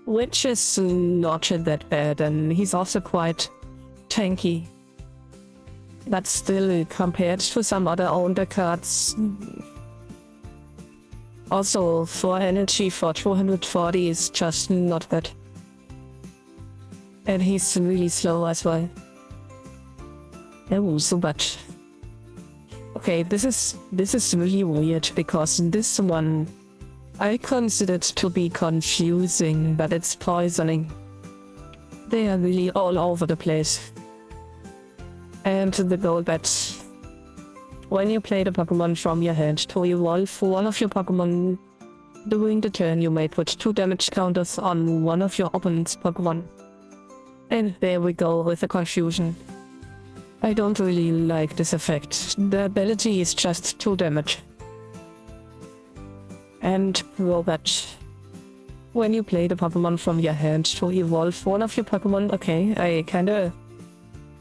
Which is not that bad, and he's also quite tanky. But still, compared to some other older cards... Also, 4 energy for 240 is just not good. And he's really slow as well. Oh, so much. Okay, this is really weird because this one I considered to be confusing, but it's poisoning. They are really all over the place. And the goal bet. When you play the Pokemon from your hand to evolve one of your Pokemon, during the turn you may put 2 damage counters on one of your opponent's Pokemon. And there we go with the confusion. I don't really like this effect. The ability is just 2 damage. And Robot. When you play the Pokemon from your hand to evolve one of your Pokemon, okay, I kinda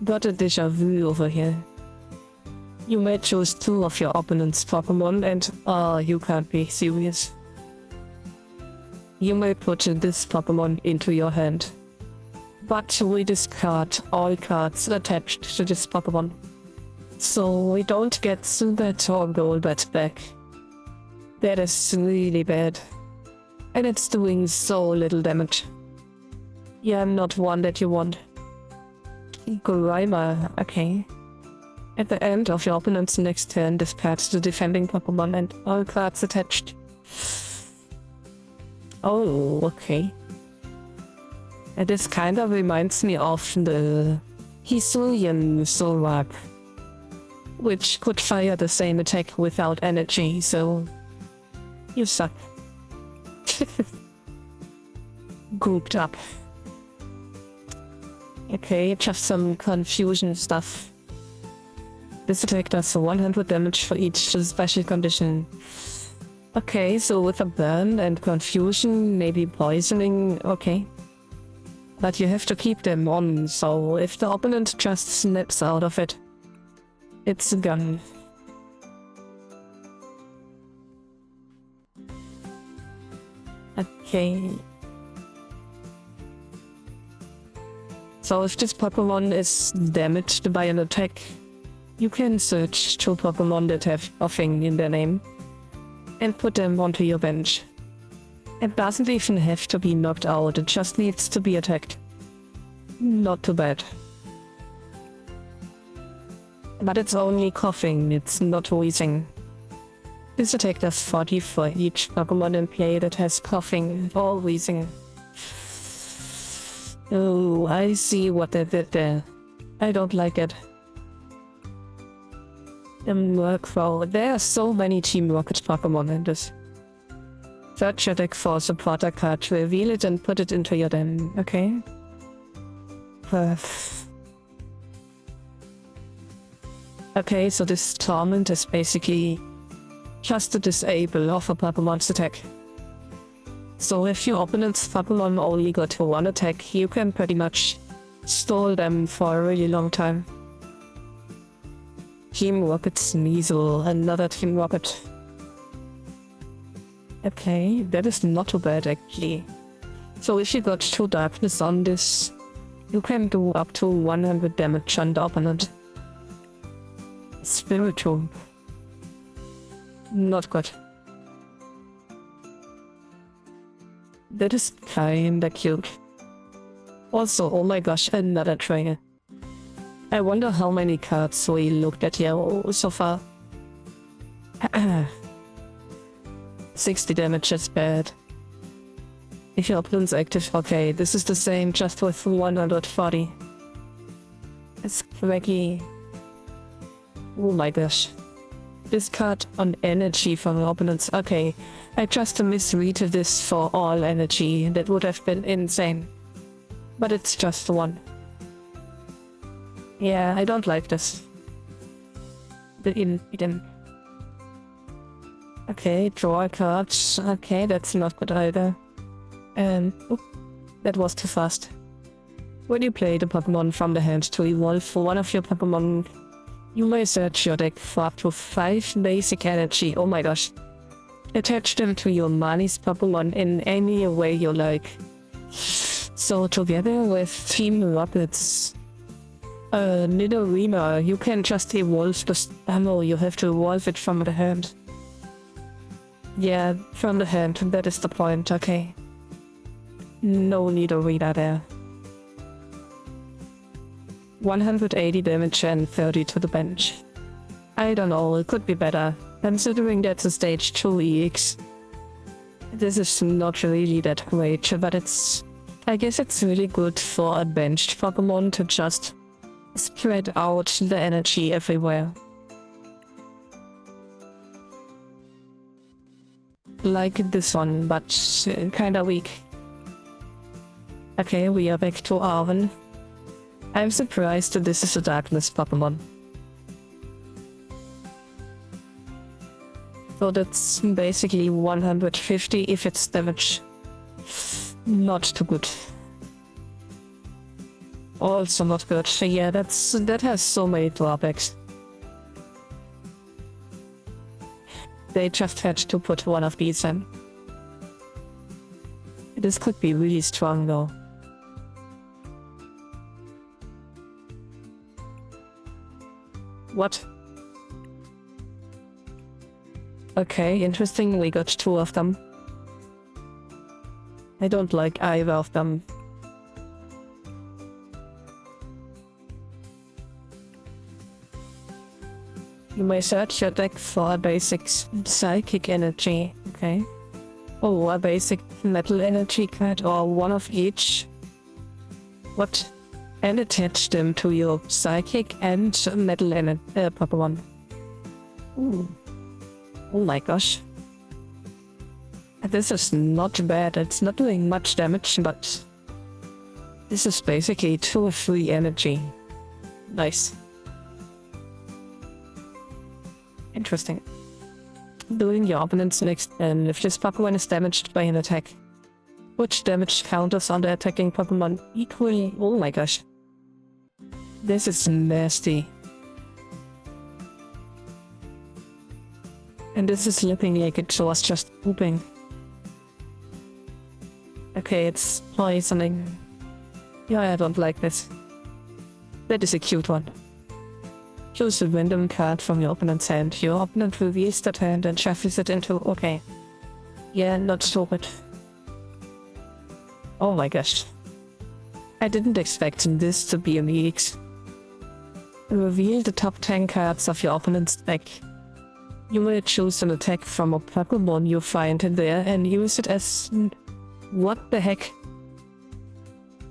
got a deja vu over here. You may choose 2 of your opponent's Pokemon and, you can't be serious. You may put this Pokemon into your hand. But we discard all cards attached to this Pokemon. So we don't get Zubat or Golbat back. That is really bad. And it's doing so little damage. Yeah, I'm not one that you want. Grimer, okay. At the end of your opponent's next turn, discard the defending Pokemon and all cards attached. Oh, okay. And this kind of reminds me of the Hisuian Solrock, which could fire the same attack without energy, so you suck. Grouped up. Okay, just some confusion stuff. This attack does 100 damage for each special condition. Okay, so with a burn and confusion, maybe poisoning, okay. But you have to keep them on, so if the opponent just snaps out of it, it's a gun. Okay. So if this Pokemon is damaged by an attack, you can search 2 Pokemon that have nothing in their name and put them onto your bench. It doesn't even have to be knocked out, it just needs to be attacked. Not too bad. But it's only coughing, it's not wheezing. This attack does 40 for each Pokemon in play that has coughing or wheezing. Oh, I see what they did there. I don't like it. Murkrow. There are so many Team Rocket Pokemon in this. Search your deck for supporter card, reveal it and put it into your den, okay? Okay, so this Torment is basically just a disable of a Pokemon's attack. So if your opponent's Pokemon only got 1 attack, you can pretty much stall them for a really long time. Team Rocket Sneasel, another Team Rocket. Okay, that is not too bad actually. So if you got 2 darkness on this, you can do up to 100 damage on the opponent. Spiritual. Not good. That is kinda cute. Also, oh my gosh, another trainer. I wonder how many cards we looked at here so far. 60 damage is bad. If your opponent's active, okay, this is the same, just with 140. It's cracky. Oh my gosh. Discard on energy from your opponents. Okay, I just misread this for all energy. That would have been insane. But it's just 1. Yeah, I don't like this. Okay, draw a card. Okay, that's not good either. That was too fast. When you play the Pokemon from the hand to evolve one of your Pokemon, you may search your deck for up to 5 basic energy. Oh my gosh. Attach them to your Mani's Pokemon in any way you like. So together with Team Rockets, Nidorina, you can just evolve the ammo, you have to evolve it from the hand. Yeah, from the hand, that is the point, okay. No Nidorina there. 180 damage and 30 to the bench. I don't know, it could be better, considering that's a stage 2 EX. This is not really that great, but I guess it's really good for a benched Pokemon to just spread out the energy everywhere. Like this one, but kinda weak. Okay, we are back to Arven. I'm surprised that this is a Darkness Pokemon. So that's basically 150 if it's damage. Not too good. Also not good. Yeah, that has so many drawbacks. They just had to put one of these in. This could be really strong though. What? Okay, interesting, we got 2 of them. I don't like either of them. You may search your deck for a basic psychic energy, okay? Oh, a basic metal energy card or one of each. What? And attach them to your psychic and metal Pokemon. Ooh. Oh my gosh. This is not bad, it's not doing much damage, but this is basically 2 free energy. Nice. Interesting. Doing your opponent's next turn if this Pokemon is damaged by an attack. Which damage counters on the attacking Pokemon equally? Oh my gosh. This is nasty. And this is looking like it was just pooping. Okay, it's poisoning. Yeah, I don't like this. That is a cute one. Choose a random card from your opponent's hand. Your opponent reveals that hand and shuffles it into... Okay. Yeah, not stupid. Oh my gosh. I didn't expect this to be an EX. Reveal the top 10 cards of your opponent's deck. You may choose an attack from a Pokemon you find in there and use it as... What the heck?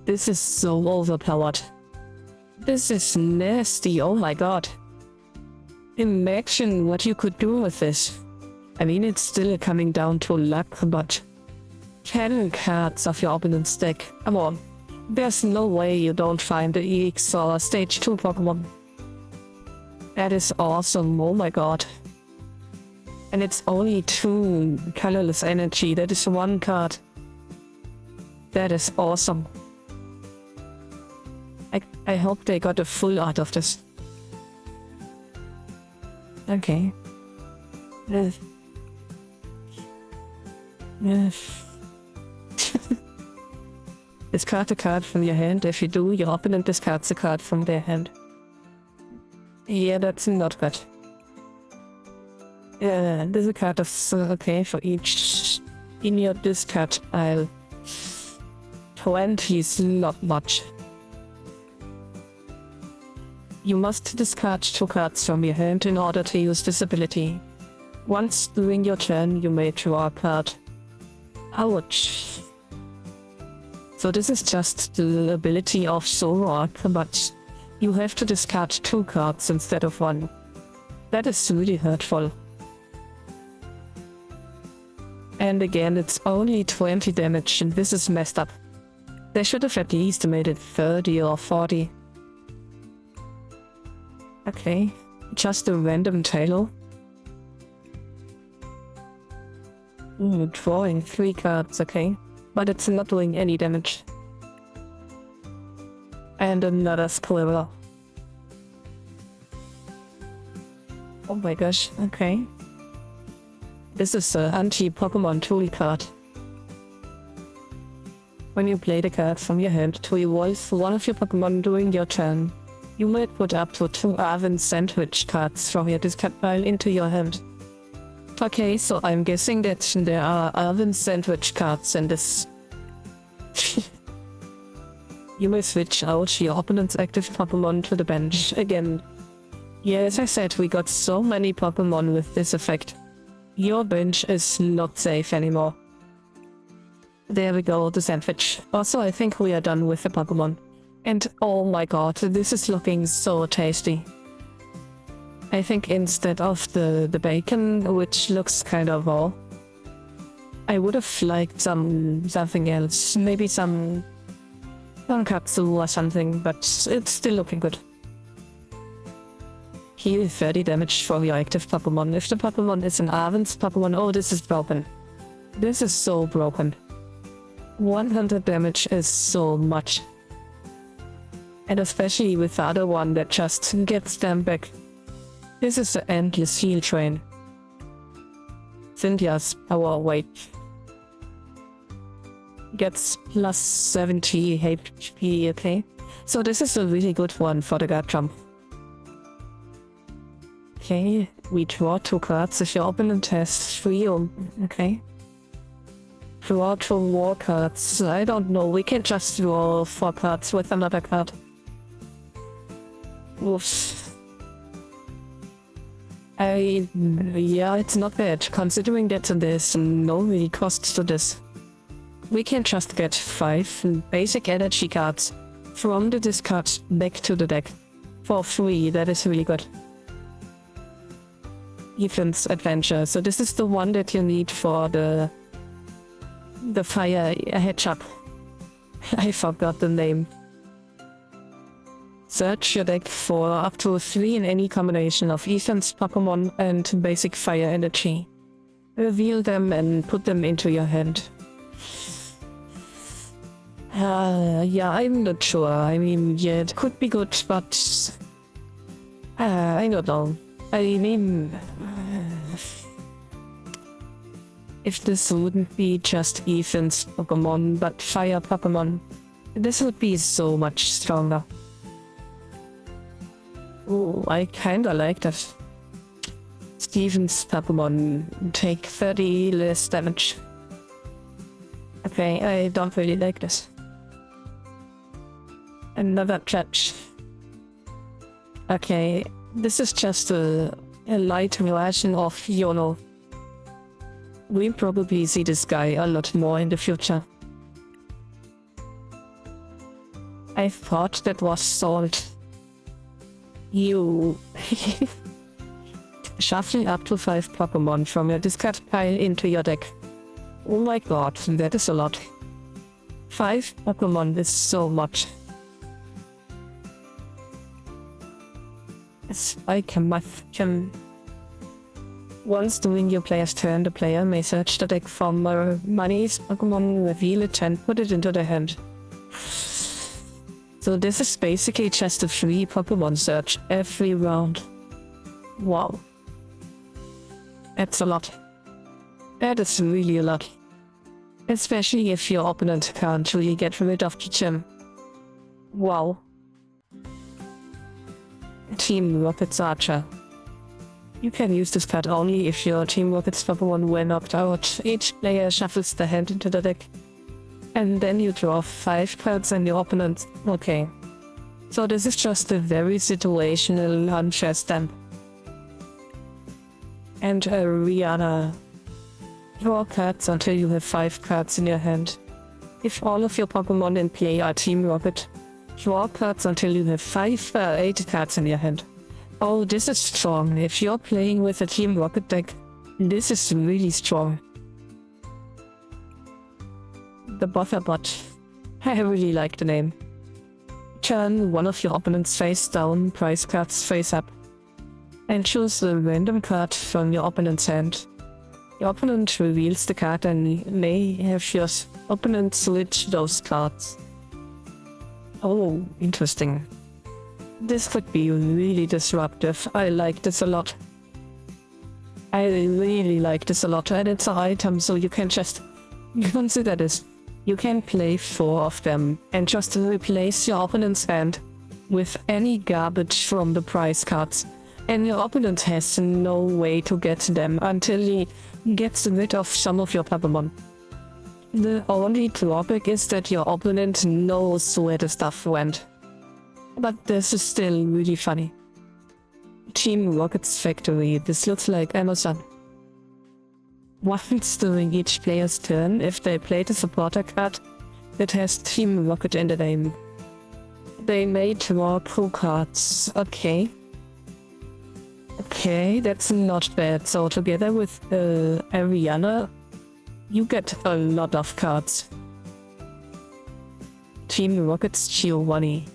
This is so overpowered. This is nasty, oh my god. Imagine what you could do with this. I mean, it's still coming down to luck, but... 10 cards of your opponent's deck, come on. There's no way you don't find the EX or Stage 2 Pokemon. That is awesome, oh my god. And it's only 2 colorless energy, that is 1 card. That is awesome. I hope they got a full art of this. Okay. Discard a card from your hand. If you do, your opponent discards a card from their hand. Yeah, that's not good. Yeah, there's a card of okay for each in your discard pile. 20 is not much. You must discard 2 cards from your hand in order to use this ability. Once during your turn, you may draw a card. Ouch. So this is just the ability of Zoroark, but you have to discard 2 cards instead of 1. That is really hurtful. And again, it's only 20 damage, and this is messed up. They should have at least made it 30 or 40. Okay, just a random tailor. Drawing 3 cards, okay. But it's not doing any damage. And another Squirrel. Oh my gosh, okay. This is an anti-Pokemon tool card. When you play the card from your hand to evolve one of your Pokemon during your turn, you might put up to 2 Arven Sandwich cards from your discard pile into your hand. Okay, so I'm guessing that there are Arven Sandwich cards in this. You may switch out your opponent's active Pokemon to the bench again. Yeah, as I said, we got so many Pokemon with this effect. Your bench is not safe anymore. There we go, the sandwich. Also, I think we are done with the Pokemon. And oh my god, this is looking so tasty. I think instead of the bacon, which looks kind of raw, I would have liked something else. Maybe some tonkatsu or something, but it's still looking good. Heal 30 damage for your active Pokemon. If the Pokemon is an Arven's Pokemon, oh, this is broken. This is so broken. 100 damage is so much. And especially with the other one that just gets them back. This is an endless heal train. Cynthia's power weight gets plus 70 HP, okay? So this is a really good one for the guard jump. Okay, we draw 2 cards if your opponent has 3, okay? Draw 2 more cards. I don't know, we can just draw 4 cards with another card. Oof. Yeah, it's not bad, considering that there's no really cost to this. We can just get 5 basic energy cards from the discard back to the deck for free. That is really good. Ethan's Adventure. So this is the one that you need for the fire hedgehog. I forgot the name. Search your deck for up to 3 in any combination of Ethan's Pokemon and basic fire energy. Reveal them and put them into your hand. Yeah, I'm not sure. I mean, yeah, it could be good, but I don't know. I mean, if this wouldn't be just Ethan's Pokemon, but fire Pokemon, this would be so much stronger. Oh, I kinda like that. Steven's Pokemon take 30 less damage. Okay, I don't really like this. Another judge. Okay, this is just a light version of YOLO. We'll probably see this guy a lot more in the future. I thought that was salt. You shuffle up to 5 Pokemon from your discard pile into your deck. Oh my god, that is a lot. 5 Pokemon is so much. Spike can. Once during your player's turn, the player may search the deck for money's Pokemon, reveal it and put it into their hand. So this is basically just a free Pokemon search every round. Wow. That's a lot. That is really a lot. Especially if your opponent can't really get rid of the gym. Wow. Team Rocket's Archer. You can use this card only if your Team Rocket's Pokemon were knocked out. Each player shuffles the hand into the deck. And then you draw 5 cards and your opponent. Okay. So this is just a very situational unfair stamp. And Rihanna. Draw cards until you have 5 cards in your hand. If all of your Pokemon in play are Team Rocket, draw cards until you have 8 cards in your hand. Oh, this is strong. If you're playing with a Team Rocket deck, this is really strong. The Bufferbot. I really like the name. Turn one of your opponent's face down, prize cards face up. And choose a random card from your opponent's hand. Your opponent reveals the card and may have your opponent switch those cards. Oh, interesting. This could be really disruptive. I like this a lot. I really like this a lot, and it's an item, so you can just consider this. You can play 4 of them and just replace your opponent's hand with any garbage from the prize cards. And your opponent has no way to get them until he gets rid of some of your Pokemon. The only drawback is that your opponent knows where the stuff went. But this is still really funny. Team Rocket's Factory. This looks like Amazon. Once during each player's turn, if they played a supporter card that has Team Rocket in the name, they may draw 2 cards. Okay. Okay, that's not bad. So together with Ariana, you get a lot of cards. Team Rocket's Giovanni.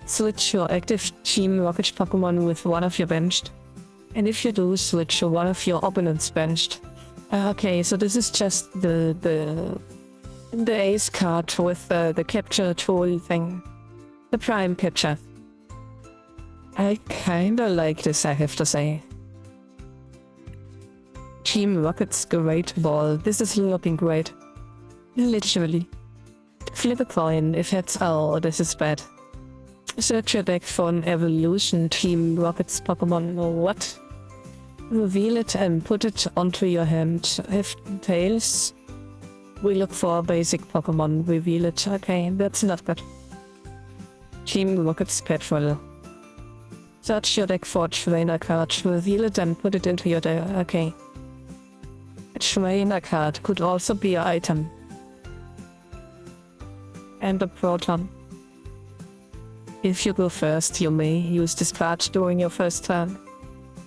Switch your active Team Rocket Pokemon with one of your benched. And if you do, switch one of your opponent's benched. Okay, so this is just the ace card with the capture tool thing. The prime capture. I kinda like this, I have to say. Team Rocket's Great Ball. This is looking great. Literally. Flip a coin if it's oh, this is bad. Search your deck for an evolution Team Rocket's Pokemon. What? Reveal it and put it onto your hand. If tails, we look for a basic Pokemon. Reveal it. Okay, that's not good. Team Rocket's Petrol. Search your deck for a trainer card. Reveal it and put it into your deck. Okay. A trainer card could also be an item. And a Proton. If you go first, you may use this card during your first turn.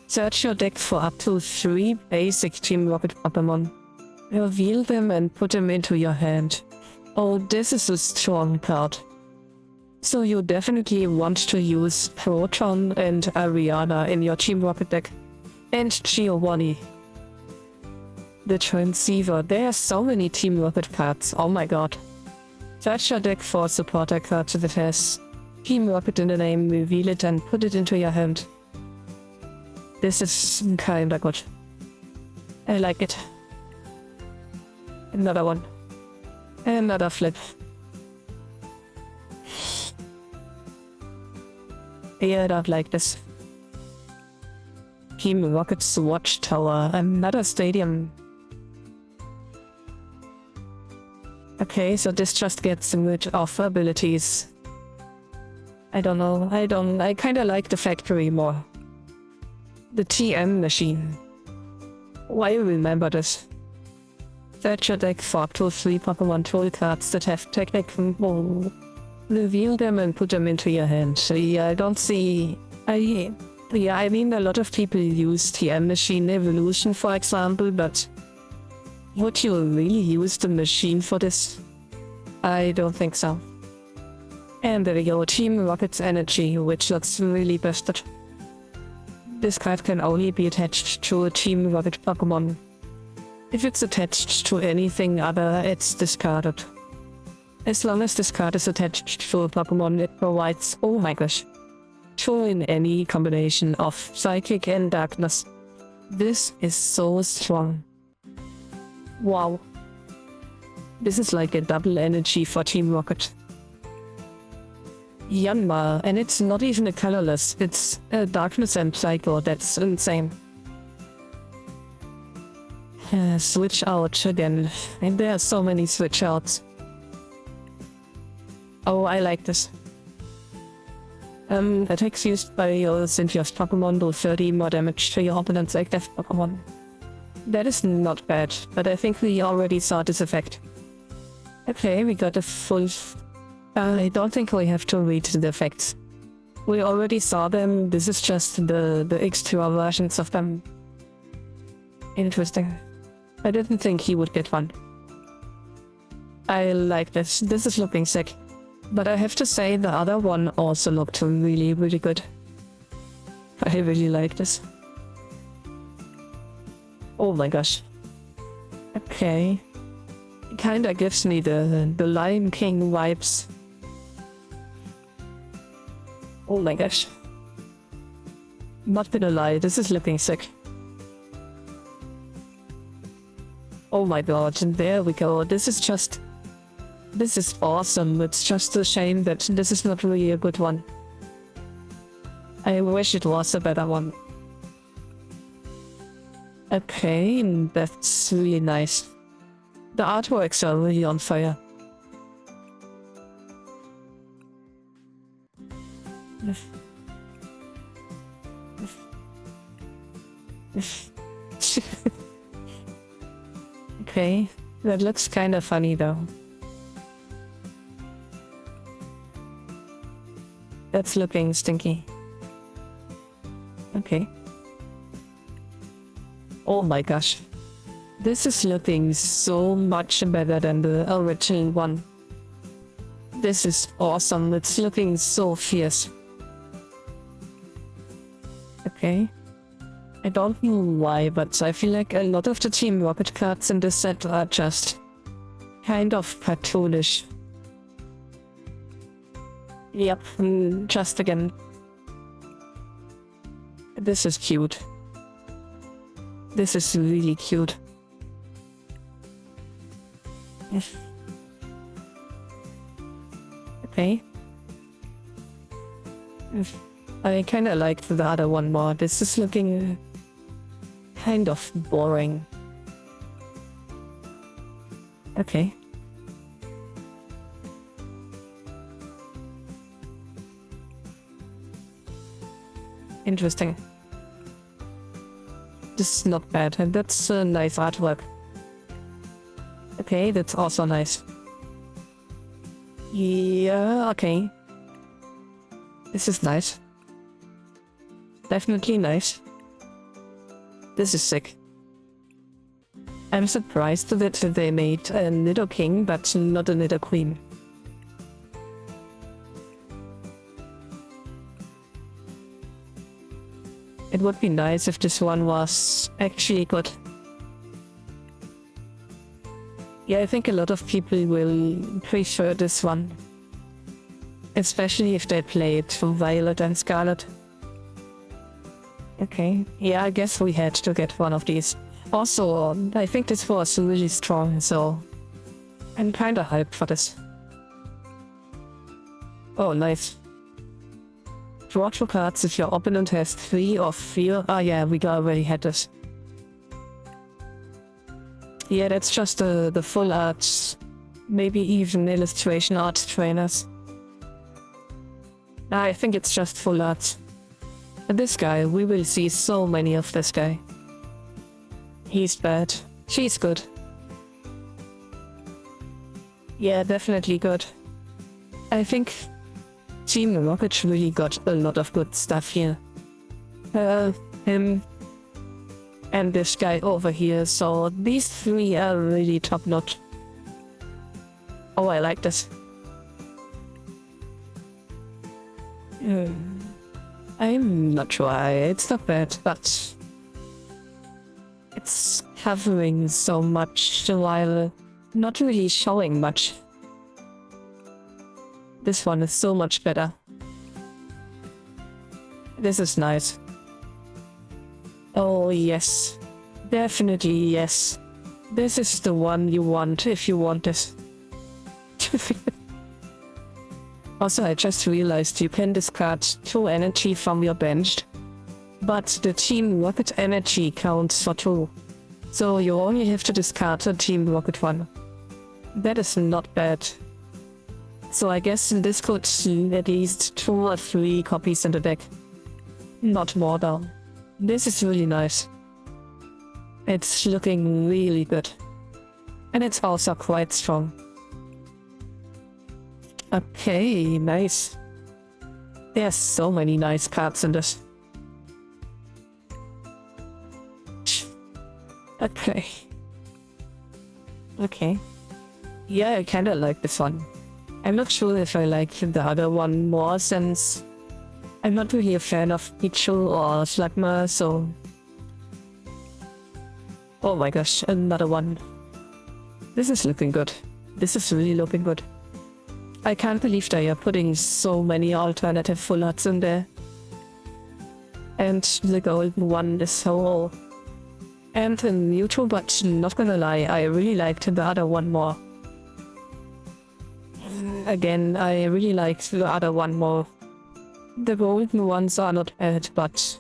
Search your deck for up to 3 basic Team Rocket Pokemon. Reveal them and put them into your hand. Oh, this is a strong card. So you definitely want to use Proton and Ariana in your Team Rocket deck. And Giovanni. The Transceiver. There are so many Team Rocket cards, oh my god. Search your deck for a supporter card that has Team Rocket in the name, reveal it and put it into your hand. This is kinda good. I like it. Another one. Another flip. Yeah, I don't like this. Team Rocket's Watchtower. Another stadium. Okay, so this just gets rid of abilities. I don't know. I kinda like the factory more. The TM machine. Why remember this? Search your deck for up to 3 Pokemon tool cards that have technical. Reveal them and put them into your hand. So yeah, I don't see. I mean, a lot of people use TM machine evolution, for example, but would you really use the machine for this? I don't think so. And there we go, Team Rocket's Energy, which looks really busted. This card can only be attached to a Team Rocket Pokemon. If it's attached to anything other, it's discarded. As long as this card is attached to a Pokemon, it provides, oh my gosh, 2 in any combination of Psychic and Darkness. This is so strong. Wow. This is like a double energy for Team Rocket. Yanma, and it's not even a colorless, it's a Darkness and Psycho, that's insane. Switch out again, and there are so many switch outs. Oh, I like this. Attacks used by your Cynthia's Pokemon do 30 more damage to your opponent's active Pokemon. That is not bad, but I think we already saw this effect. Okay, we got a full... I don't think we have to read the effects. We already saw them, this is just the extra versions of them. Interesting. I didn't think he would get one. I like this, this is looking sick. But I have to say the other one also looked really, really good. I really like this. Oh my gosh. Okay. It kinda gives me the Lion King vibes. Oh my gosh. Not gonna lie, this is looking sick. Oh my god, and there we go. This is awesome. It's just a shame that this is not really a good one. I wish it was a better one. Okay, that's really nice. The artworks are really on fire. Okay, that looks kind of funny though. That's looking stinky. Okay. Oh my gosh. This is looking so much better than the original one. This is awesome. It's looking so fierce. Okay. I don't know why, but I feel like a lot of the Team Rocket cards in this set are just kind of cartoonish. Yep, just again. This is cute. This is really cute. Okay. I kinda liked the other one more. This is looking kind of boring. Okay. Interesting. This is not bad, and that's a nice artwork. Okay, that's also nice. Yeah, okay. This is nice. Definitely nice. This is sick. I'm surprised that they made a Nido King, but not a Nido Queen. It would be nice if this one was actually good. Yeah, I think a lot of people will prefer this one. Especially if they played Violet and Scarlet. Okay, yeah, I guess we had to get one of these. Also, I think this was really strong, so I'm kinda hyped for this. Oh, nice. Draw 2 cards if your opponent has 3 or 4. Ah, yeah, we already had this. Yeah, that's just the full art. Maybe even illustration art trainers. Nah, I think it's just full art. And this guy, we will see so many of this guy. He's bad. She's good. Yeah, definitely good. I think Team Rocket really got a lot of good stuff here. Him and this guy over here, so these 3 are really top notch. Oh, I like this. I'm not sure, it's not bad, but it's covering so much while not really showing much. This one is so much better. This is nice. Oh yes, definitely yes. This is the one you want if you want this. Also, I just realized you can discard 2 energy from your bench, but the Team Rocket energy counts for 2. So you only have to discard a Team Rocket one. That is not bad. So I guess this could at least 2 or 3 copies in the deck. Not more though. This is really nice. It's looking really good. And it's also quite strong. Okay, nice. There's so many nice cards in this. Okay. Okay. Yeah, I kinda like this one. I'm not sure if I like the other one more since I'm not really a fan of Pichu or Slugma, so... Oh my gosh, another one. This is looking good. This is really looking good. I can't believe they are putting so many alternative full arts in there. And the golden one is so... And the Mewtwo, but not gonna lie, I really liked the other one more. Again, I really liked the other one more. The golden ones are not bad, but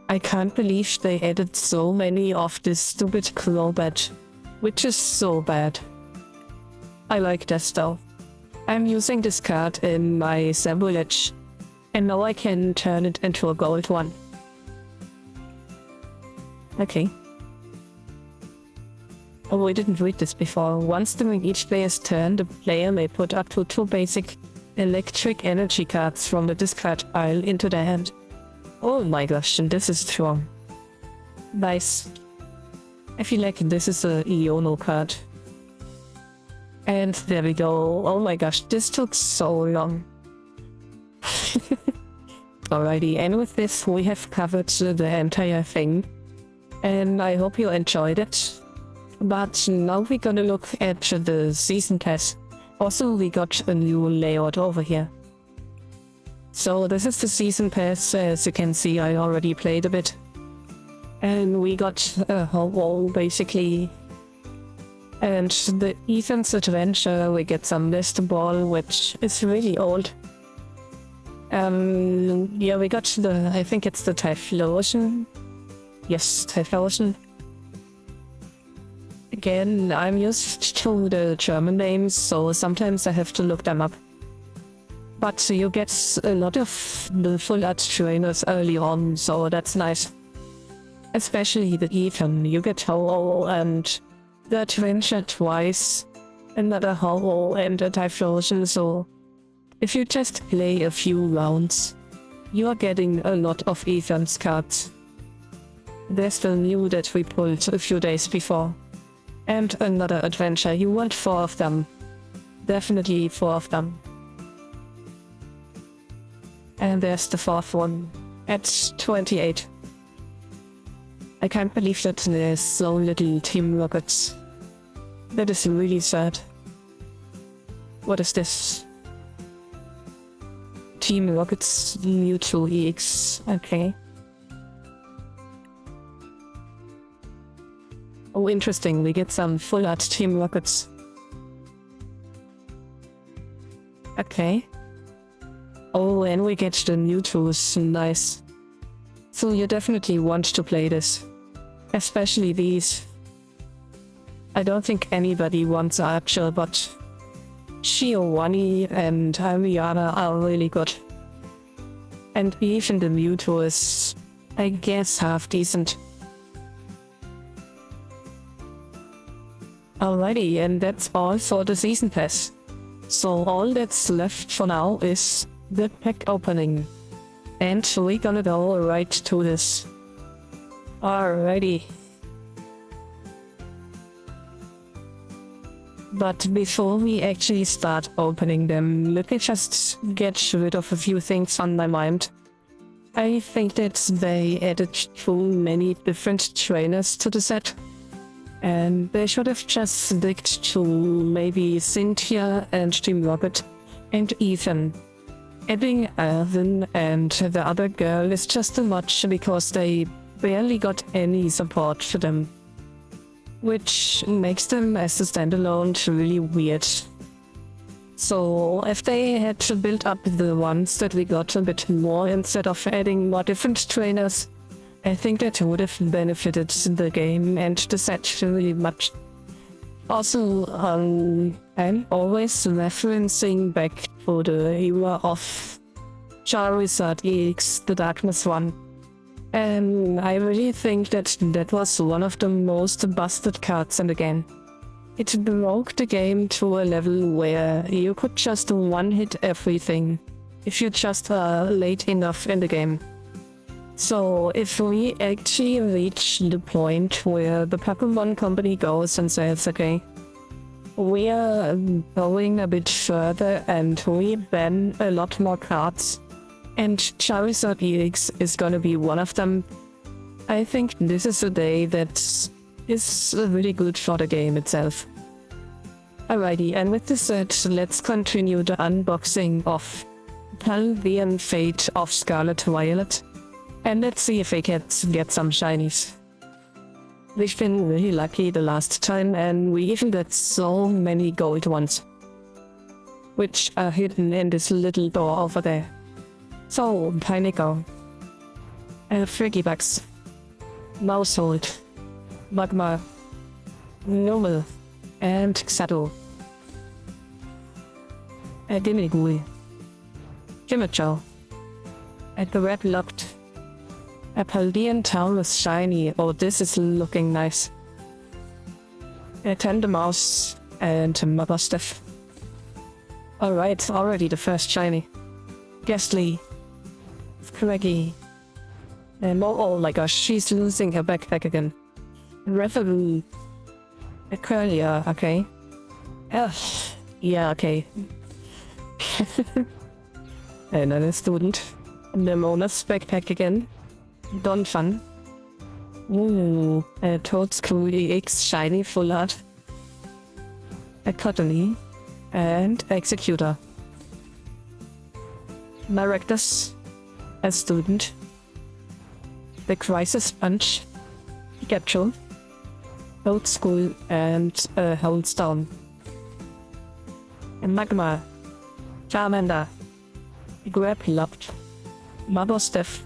I can't believe they added so many of this stupid claw badge. which is so bad. I like this though. I'm using this card in my village, and now I can turn it into a gold one. Okay. Oh, I didn't read this before. Once during each player's turn, the player may put up to 2 basic electric energy cards from the discard pile into their hand. Oh my gosh, and this is strong. Nice. I feel like this is a Iono card. And there we go. Oh my gosh, this took so long. Alrighty, and with this we have covered the entire thing. And I hope you enjoyed it. But now we're gonna look at the season pass. Also, we got a new layout over here. So this is the season pass. As you can see, I already played a bit. And we got a whole wall basically. And the Ethan's Adventure, we get some Mr. Ball, which is really old. Yeah, we got the, I think it's the Typhlosion. Yes, Typhlosion. Again, I'm used to the German names, so sometimes I have to look them up. But you get a lot of the full art trainers early on, so that's nice. Especially the Ethan, you get Ho and the Adventure twice, another Ho and a Typhlosion, so if you just play a few rounds, you are getting a lot of Ethan's cards. There's the new that we pulled a few days before. And another adventure. You want 4 of them. Definitely 4 of them. And there's the 4th one. At 28. I can't believe that there's so little Team Rockets. That is really sad. What is this? Team Rockets Mutual EX. Okay. Oh, interesting. We get some full art Team Rockets. Okay. Oh, and we get the new tools. Nice. So you definitely want to play this. Especially these. I don't think anybody wants Archer, but Shiowani and Ariana are really good. And even the Mewtwo is, I guess, half decent. Alrighty, and that's all for the season pass. So all that's left for now is the pack opening. And we're gonna go right to this. Alrighty. But before we actually start opening them, let me just get rid of a few things on my mind. I think that they added too many different trainers to the set. And they should have just sticked to maybe Cynthia and Team Rocket and Ethan. Adding Alvin and the other girl is just too much because they barely got any support for them. Which makes them as a standalone really weird. So if they had to build up the ones that we got a bit more instead of adding more different trainers, I think that would have benefited the game and the set really much. Also, I'm always referencing back to the era of Charizard EX, the Darkness one. And I really think that that was one of the most busted cards in the game. It broke the game to a level where you could just one-hit everything if you just are late enough in the game. So if we actually reach the point where the Pokemon Company goes and says, okay, we are going a bit further and we ban a lot more cards, and Charizard EX is gonna be one of them, I think this is a day that is really good for the game itself. Alrighty, and with this said, let's continue the unboxing of Paldean Fate of Scarlet Violet. And let's see if we can get some shinies. We've been really lucky the last time, and we even got so many gold ones, which are hidden in this little door over there. So, Pineco, Friggybugs, Mousehold, Magmar, Normal, and Xado. A Dimigui. Jimicho. A Red Locked. A Paldean Taurus Shiny. Oh, this is looking nice. A Tendermouse and a Motherstiff. Alright, already the first shiny. Ghastly. Craggy. And oh my gosh, she's losing her backpack again. Reverie. A Curlia, okay. Ugh. Yeah, okay. Another student. Nemona's backpack again. Don Fun. Ooh, a Toadscrew EX shiny full art. A Cottony. And Executor. Maractus. A student. The Crisis Punch. Pikachu. Toadscrew and Holdstone. A Magma. Charmander. Grapplopt. Motherstiff.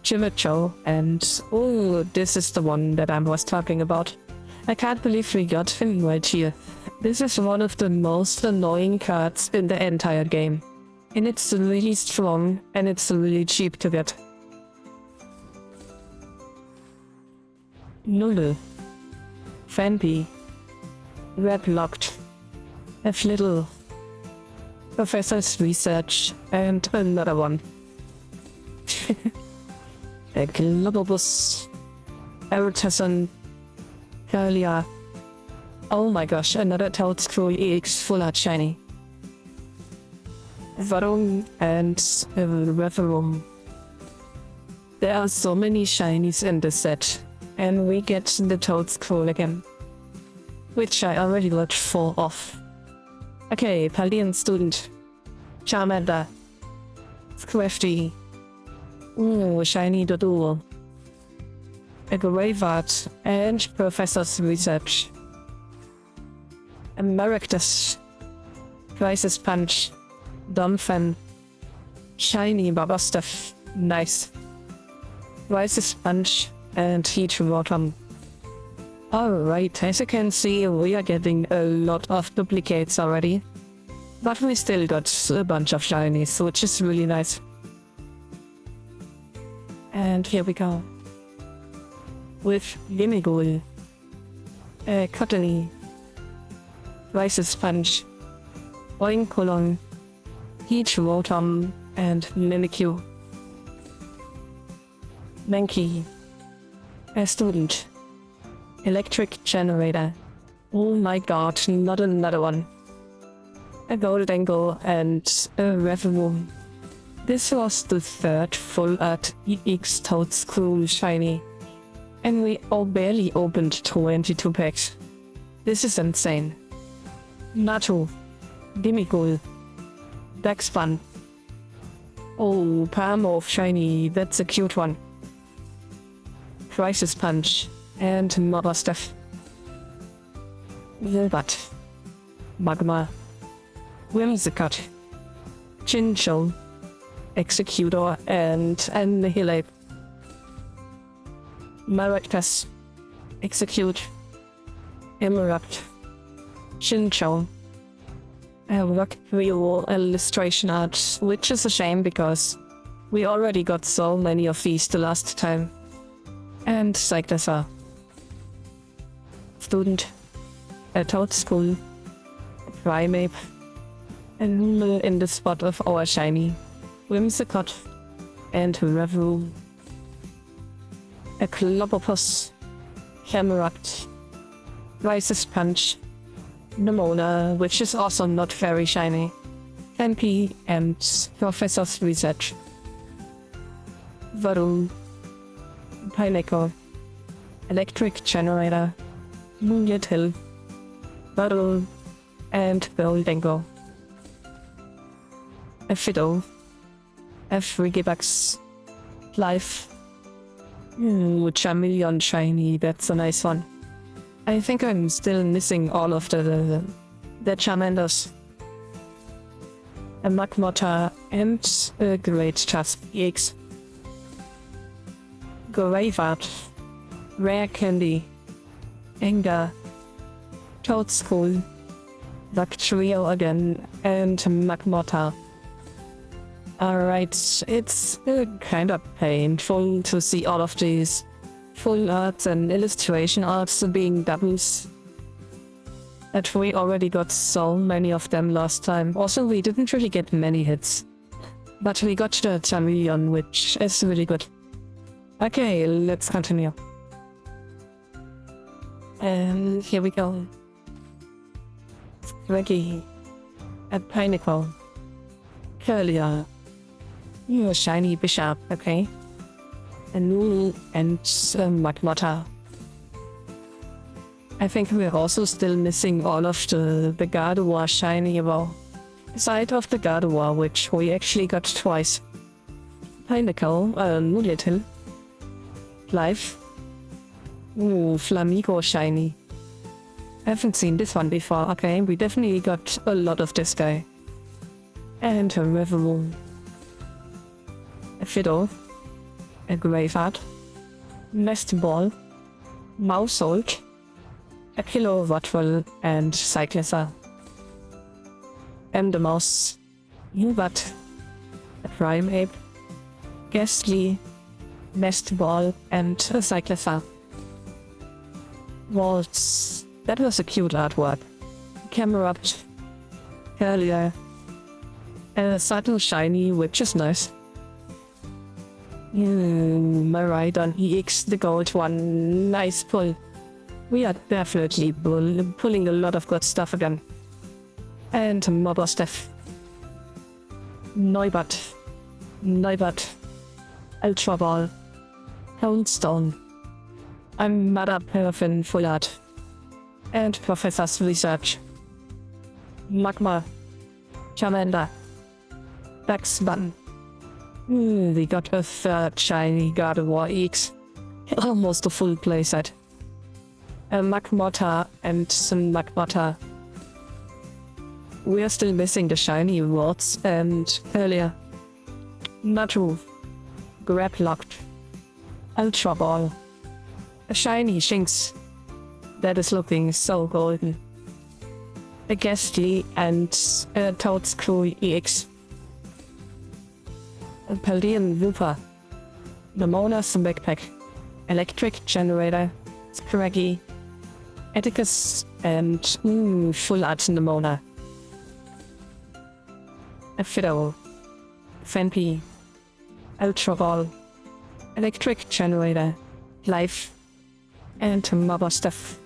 Chimicho, and oh, this is the one that I was talking about. I can't believe we got him right here. This is one of the most annoying cards in the entire game. And it's really strong, and it's really cheap to get. Lulu. Fanpy. Redlocked. F Little. Professor's Research, and another one. A Globus. Erotism. Curlia. Oh my gosh, another Toadscrew EX full art shiny. Varung and Reverum. There are so many shinies in this set, and we get the Toadscrew again. Which I already got 4 off. Okay, Paldean Student. Charmander. Scrafty. Ooh, shiny Doduo. A Graveyard and Professor's Research. A Maractus. Crisis Punch. Dumbfan. Shiny Motherstiff. Nice. Crisis Punch and Heat Rotom. Alright, as you can see, we are getting a lot of duplicates already. But we still got a bunch of shinies, which is really nice. And here we go. With Gimigul. Cottony. Crisis Punch. Oinkolong. Heat Rotom and Mimikyu. Mankey. A Student. Electric Generator. Oh my god, not another one. A Goldengo and a Reverum. This was the 3rd full art EX Toadscrew shiny. And we all barely opened 22 packs. This is insane. Natu. Dimigul. Daxfun. Oh, Paramorph shiny, that's a cute one. Crisis Punch. And Motherstiff. Wilbert. Magma. Whimsicott. Chinchou. Executor and Annihilate. Maractus. Execute. Emerupt. Chinchou. A Rock Rio illustration art, which is a shame because we already got so many of these the last time. And Cyclasa. Student. A Toadscrew. A Primeape. And in the spot of our shiny. Whimsicott. And Reverum. A Clobbopus. Camerupt. Crisis Punch. Nemona, which is also not very shiny. MP and Professor's Research. Varun. Pineco. Electric Generator. Moonlit Hill. Varun. And Goldengo. A Fiddle. A Frigibax. Life. Ooh, Charmeleon shiny, that's a nice one. I think I'm still missing all of the Charmanders. A Magmota and a Great Tusk EX. Graveyard. Rare Candy. Anger. Toadstool, Loxely again, and Magmota. Alright, it's kind of painful to see all of these full arts and illustration arts being doubles. And we already got so many of them last time. Also, we didn't really get many hits. But we got the chameleon, which is really good. Okay, let's continue. And here we go. Reggie. A Pinnacle. Curlia. You're a shiny bishop, okay. And Nunu and Magmota. I think we're also still missing all of the Gardevoir shiny, well, aside of the Gardevoir, which we actually got twice. Pinnacle, Little. Life. Ooh, Flamigo shiny. I haven't seen this one before. Okay, we definitely got a lot of this guy. And a Reverie. A Fiddle. A Graveyard. Nest Ball. Mousehold. A Kilowattville and Cyclizar. And the Mouse. Ubat. A Primeape. Ghastly. Nest Ball and a Cyclizar. Waltz. That was a cute artwork. Camerupt. Curlier. A subtle shiny, which is nice. Maridon EX, the gold one. Nice pull. We are definitely pulling a lot of good stuff again. And Mobberstaff. Neubert. Ultra Ball. Houndstone. I'm Mother Paraffin Full Art. And Professor's Research. Magma. Charmander. Baxbutton. We got a third shiny Gardevoir X. Almost a full playset. A Magmota and some Magmota. We are still missing the shiny rewards and earlier. Natu. Grab Locked. Ultra Ball. A shiny Shinx. That is looking so golden. A Ghastly and a Toadstool EX. A Paldean Viper. Nemona's Backpack. Electric Generator. Scraggy. Atticus and Full Art Nemona. A Fiddle. Fanpy. Ultra Ball. Electric Generator. Life. And Mobberstaff.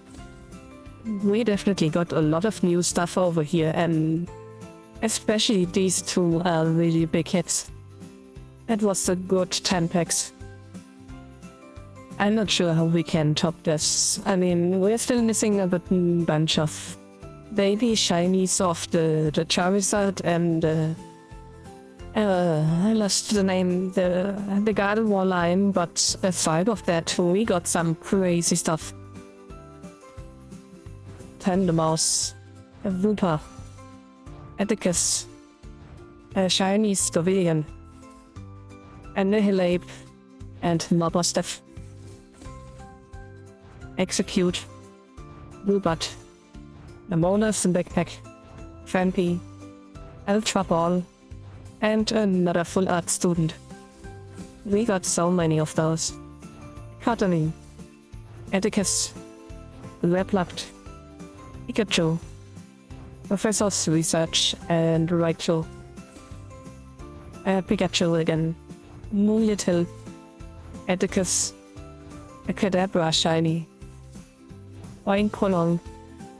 We definitely got a lot of new stuff over here, and especially these two are really big hits. It was a good 10 packs. I'm not sure how we can top this. I mean, we're still missing a bunch of baby shinies of the Charizard and I lost the name, the Gardevoir line, but aside of that, we got some crazy stuff. Tandemaus, a Viper, Atticus, a shiny Scovillion, Annihilape, and Mobberstaff. Execute, Rubat, Nemona's Backpack, Fanpy, Ultra Ball, and another full art student. We got so many of those. Cottonee, Atticus, Replucked, Pikachu, Professor's Research, and Raichu. Pikachu again, Moonlitil, Atticus, a Kadabra shiny, Oinkolong,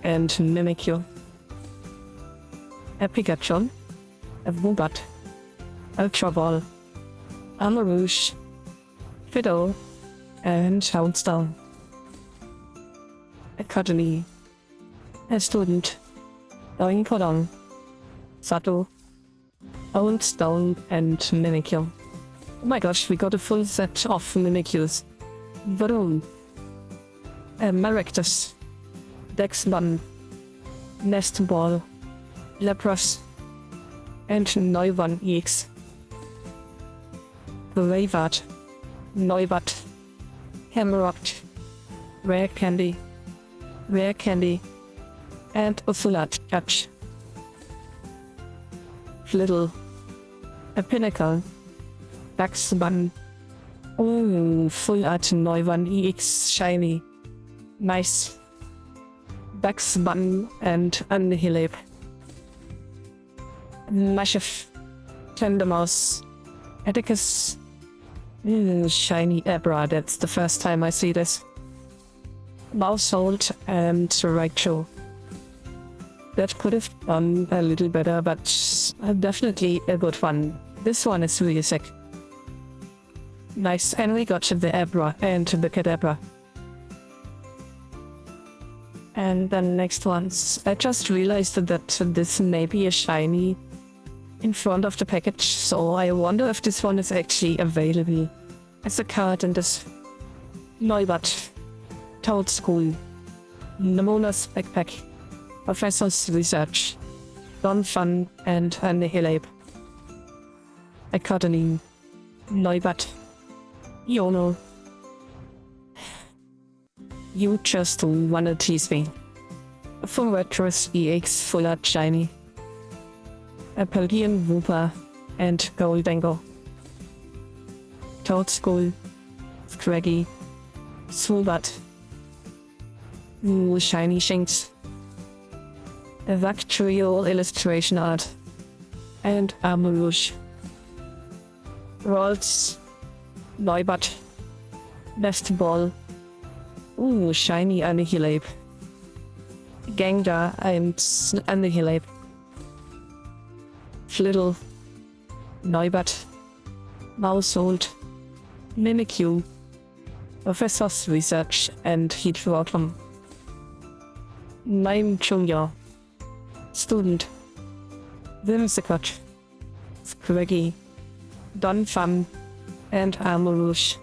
and Mimikyu. A Pikachu, a Woobat, Ultra Ball, Armarouge, Fiddle, and Houndstone. A Cottonee, a Student, Oinkolong, Sato, Houndstone, and Mimikyu. Oh my gosh, we got a full set of Mimikyus. Vroom. A Maractus, Dexmon, Nest Ball, Lapras, and Neuron EX. Graveyard, Neubert, Hammeroct, Rare Candy, and a full art catch. Little. A pinnacle. Dax Button. Oh, full art Neuwan EX shiny. Nice. Dax Button and Annihilate. Massive. Tendermouse. Atticus. Shiny Abra, that's the first time I see this. Mousehold and Raichu. That could have done a little better, but definitely a good one. This one is really sick. Nice, and we got the Abra and the Kadabra. And then next ones. I just realized that this may be a shiny in front of the package, so I wonder if this one is actually available as a card in this Neubert, Toad School, Nemona's Backpack, Professor's Research, Don Fun, and Annihilate. Academy, Neubert, Iono. You just wanna tease me. Full Retros EX Full Art Shiny. A Paldean Wooper and Goldango. Toad School, Scraggy, Swoobat. Shiny Shinx. A Vactrio illustration art. And Armourouge. Rolls. Neubert. Best Ball. Shiny Annihilate. Gengar and Annihilate. Flittle. Neubert. Mousehold. Mimikyu. Professor's Research and Heatwater. Mime Junior. Student. Whimsicott. Scraggy. Don Fun and Armourouge.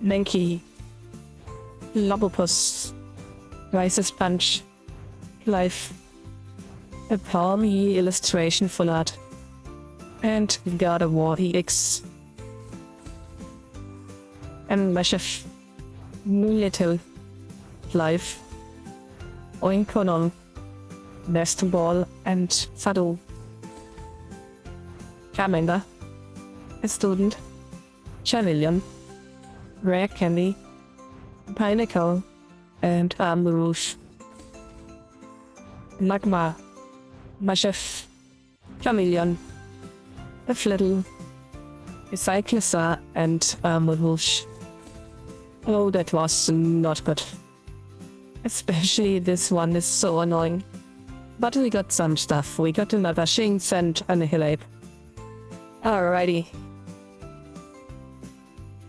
Mankey. Lobopus. Rice's Punch. Life. A Palmy illustration full art. And God of War EX. And Massive. Little. Life. Oinkonon. Nest Ball and Fado. Charmander. A Student. Charmeleon. Rare Candy. Pinnacle. And Armourouge. Magma. Massive. Charmeleon. A Flittle. A Cyclosa and Armourouge. Oh, that was not good. Especially this one is so annoying. But we got some stuff. We got another Shinx and Annihilate. Alrighty.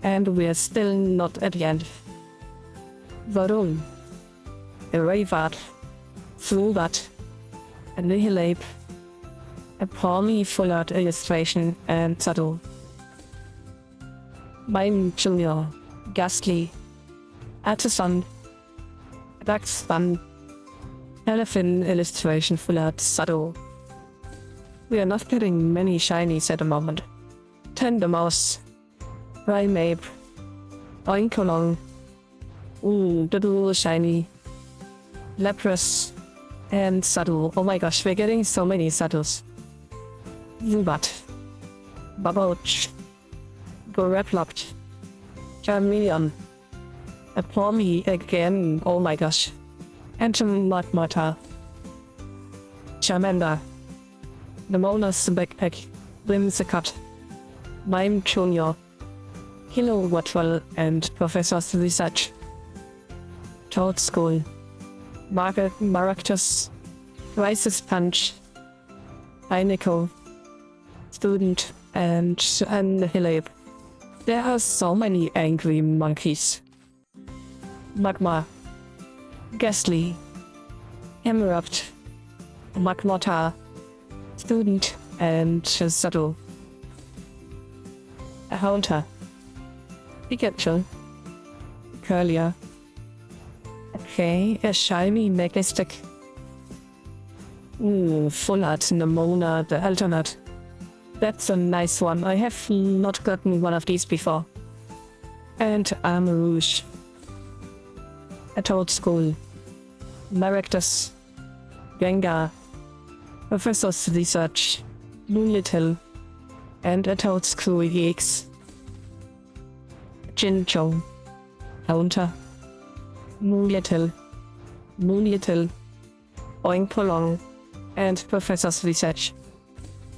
And we're still not at the end. Varum. Eravat. Swoobat. Annihilate. A Palmy full art illustration and Sado. Mime Junior. Ghastly. Artisan. Dax Fun. Elephant illustration full art Sado. We are not getting many shinies at the moment. Tendermouse. Primeape. Oinkolong. The dual shiny. Lapras. And Sado. Oh my gosh, we're getting so many Sados. Zubat. Baboch. Goreplopt. Charmeleon. A Palmy again, oh my gosh. Entomata. Charmander. Nemona's Backpack. Whimsicott. Mime Junior. Kilowattrel and Professor's Research. Toad School. Maractus. Rice's Punch. Pinnacle. Student and Annihilate. There are so many angry monkeys. Magma. Ghastly. Emerupt. Magmata. Student and Sado. A Haunter. Pikachu. Curlia. Okay, a shiny Majestic. Full art Nemona, the alternate. That's a nice one. I have not gotten one of these before. And Armourouge. A Toad School. Maractus, Gengar, Professor's Research, Moonlitel, and a Toadscrew EX. Jincho, Haunter, Moonlitel, Oinkpolong, and Professor's Research.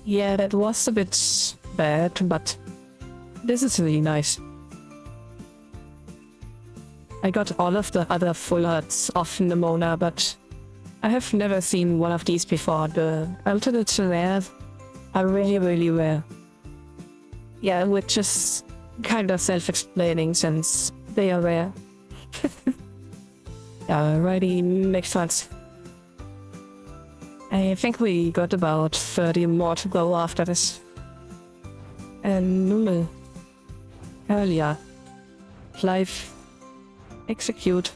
Yeah, that was a bit bad, but this is really nice. I got all of the other full arts of Nemona, but I have never seen one of these before. The alternate rares are really rare. Yeah, which is kind of self-explaining since they are rare. Alrighty, next ones. I think we got about 30 more to go after this. And Null, Earlier, Clive, Execute,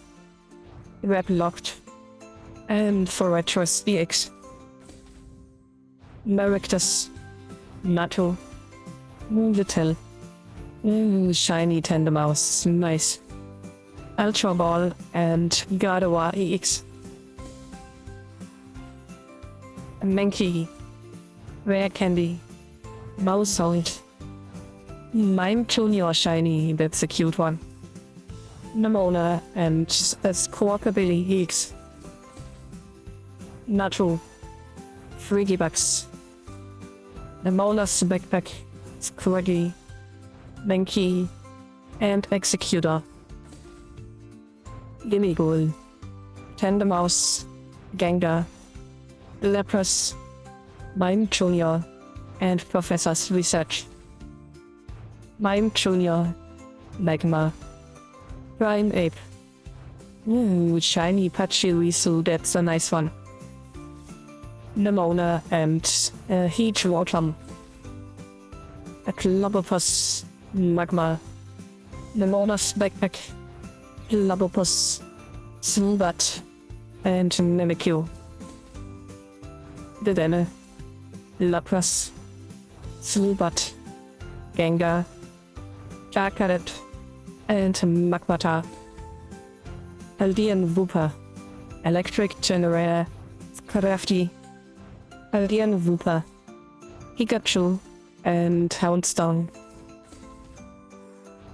Web Locked, and for Retros EX. Maractus, Natto, Moonlitel, Shiny Tendermouse, nice. Ultra Ball and Gardevoir EX. Mankey, Rare Candy, Mousehold, Mime Junior Shiny, that's a cute one. Nemona and Squawkabilly EX. Natto, Frigibucks, Nemona's Backpack, Scraggy, Mankey, and Executor. Gimmighoul, Tendermouse, Gengar, Lapras, Mime Junior, and Professor's Research. Mime Junior, Magma, Prime Ape. Shiny Pachirisu, that's a nice one. Nemona and Heatwater. A Clobopus, Magma. Nemona's Backpack, Clobopus, Swoobat, and Mimikyu. Dedenne, Lapras, Swoobat, Gengar, Charcadet, and Magmata. Paldean Wooper, Electric Generator, Crafty, Paldean Wooper, Pikachu, and Houndstone.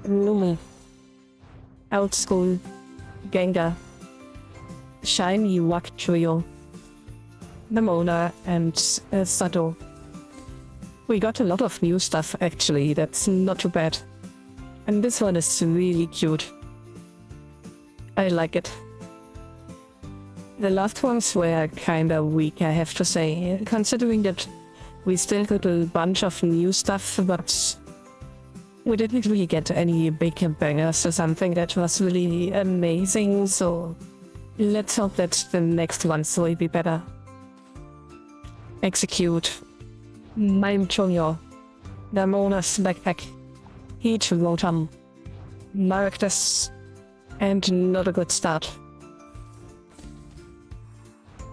Lumi, Outschool, Gengar, Shiny Wactrio, Nemona, and Sato. We got a lot of new stuff actually, that's not too bad. And this one is really cute. I like it. The last ones were kinda weak, I have to say, considering that we still got a bunch of new stuff, but we didn't really get any big bangers or something that was really amazing, so let's hope that the next ones will be better. Execute, Mime Junior, Nemona's Backpack, Heatwater, Maractus, and not a good start.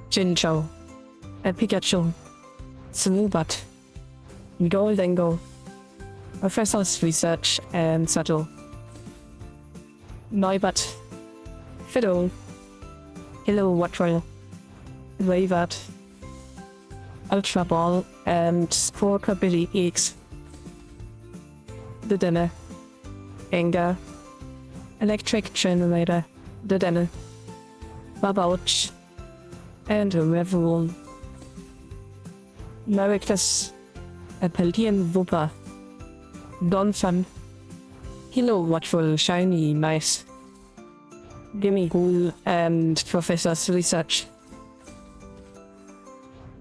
Jincho, a Pikachu, Swoobat, Goldengo, Professor's Research, and Sato. Noibat, Fiddle, Hilowattrel, Wayward, Ultra Ball, and Squawkabilly EX. Dedenne, Gengar, Electric Generator, Dedenne, Babouch, and Revolt. Maractus, a Paldean Wooper, Donphan, Hilowattrel Shiny, nice. Gimmighoul and Professor's Research.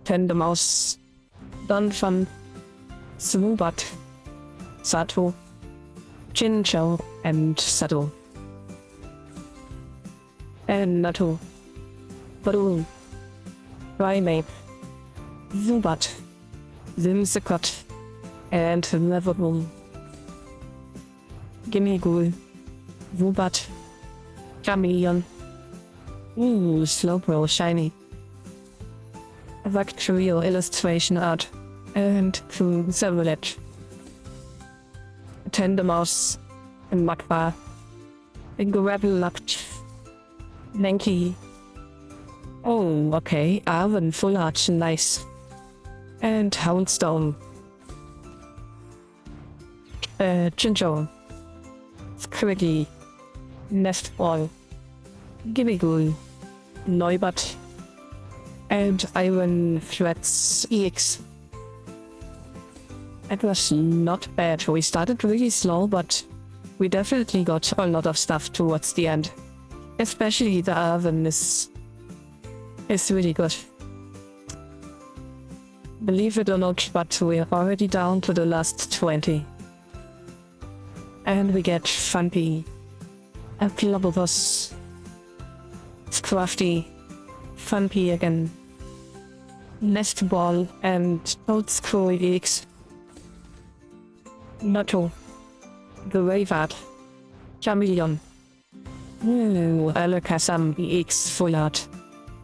Tendermouse, Donphan, Swoobat, Sato, Jincho, and Sato. And Natto, Balloon, Primeape, Zubat, Zimzicot, and Nevermoon. Gimmighoul, Zubat, Chameleon, Slowbro Shiny, Vactrio Illustration Art, and Servolet. Tendermouse, Magma, Gravelocked, Mankey, Oh, okay. Arven, full arch, nice. And Houndstone. Chinchou. Squiggy. Nestball. Gimmighoul. Neubert. And Iron Threats EX. It was not bad. We started really slow, but we definitely got a lot of stuff towards the end. Especially the Arven is really good. Believe it or not, but we're already down to the last 20. And we get Funpy, a Plobobos, Scrafty, Funpy again, Nestball, and Toadscrew EX. Nutto, the Ravard, Chameleon, Alakazam EX Full Art,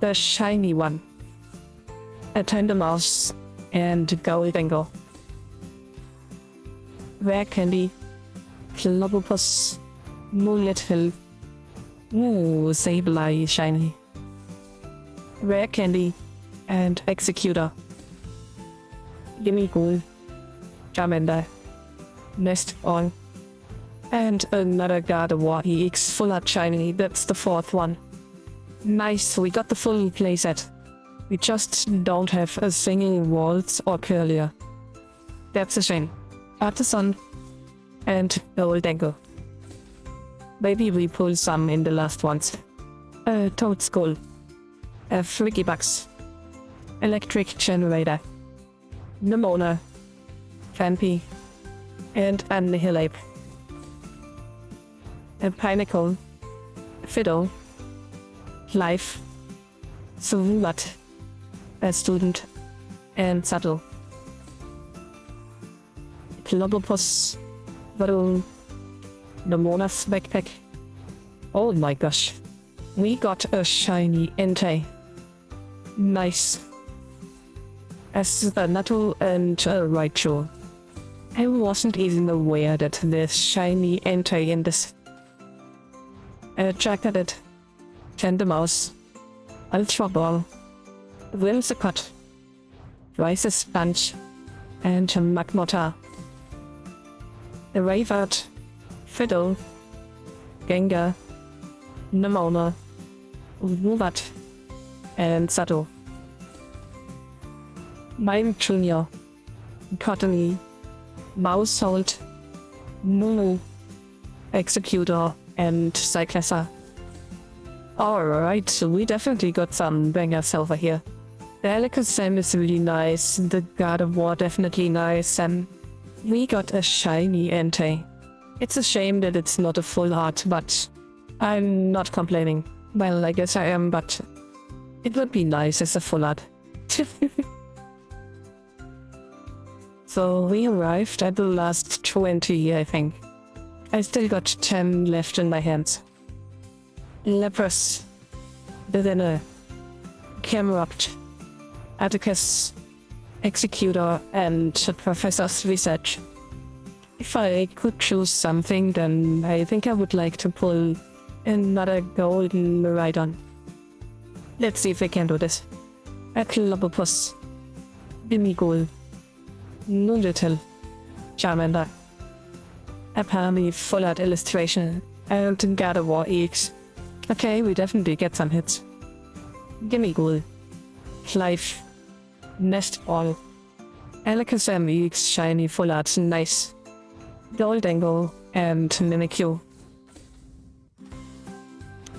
the shiny one, a Tendermouse, and Goldengo. Rare Candy, Clobopus, Moonlit Hill, Sableye shiny, Rare Candy, and Executor, Gimmighoul, Charmander, Nestball, and another God of War EX Full Art shiny. That's the fourth one. Nice, we got the full playset. We just don't have a single Waltz or Curlier. That's a shame. Artisan and Goldengo. Maybe we pull some in the last ones. A Toadskull, a Frigibugs, Electric Generator, Nemona, Vampy, and Annihilate. A Pinnacle, Fiddle, Life, Suvulat, a Student, and Subtle. Clobopus, Varun, Nemona's Backpack. Oh my gosh, we got a shiny Entei. Nice. As the Natto and Raichu. I wasn't even aware that there's shiny Entei in this. Jacketed, Tendermouse, Ultra Ball, Whimsicott, Rice's Punch, and Magmota. The Ravard, Fiddle, Gengar, Nemona, Wubat, and Sato. Mime Jr., Cottony, Mousehold, Moo, Executor, and Cyclessa. Alright, so we definitely got some bangers over here. The Alakazam is really nice, the God of War definitely nice, and we got a shiny Entei. It's a shame that it's not a full art, but I'm not complaining. Well, I guess I am, but it would be nice as a full art. So we arrived at the last 20, I think. I still got 10 left in my hands. Lapras, Dedenne, Camerupt, Atticus, Executor, and Professor's Research. If I could choose something, then I think I would like to pull another golden Miraidon. Let's see if I can do this. A Clobopus, Gimmighoul, Nundital, Charmander, a Palmy Full Art Illustration, and God of War EX. Okay, we definitely get some hits. Gimmighoul, Clive, Nestball, Alakazam EX shiny Full Art, nice. Goldengo, and Mimikyu.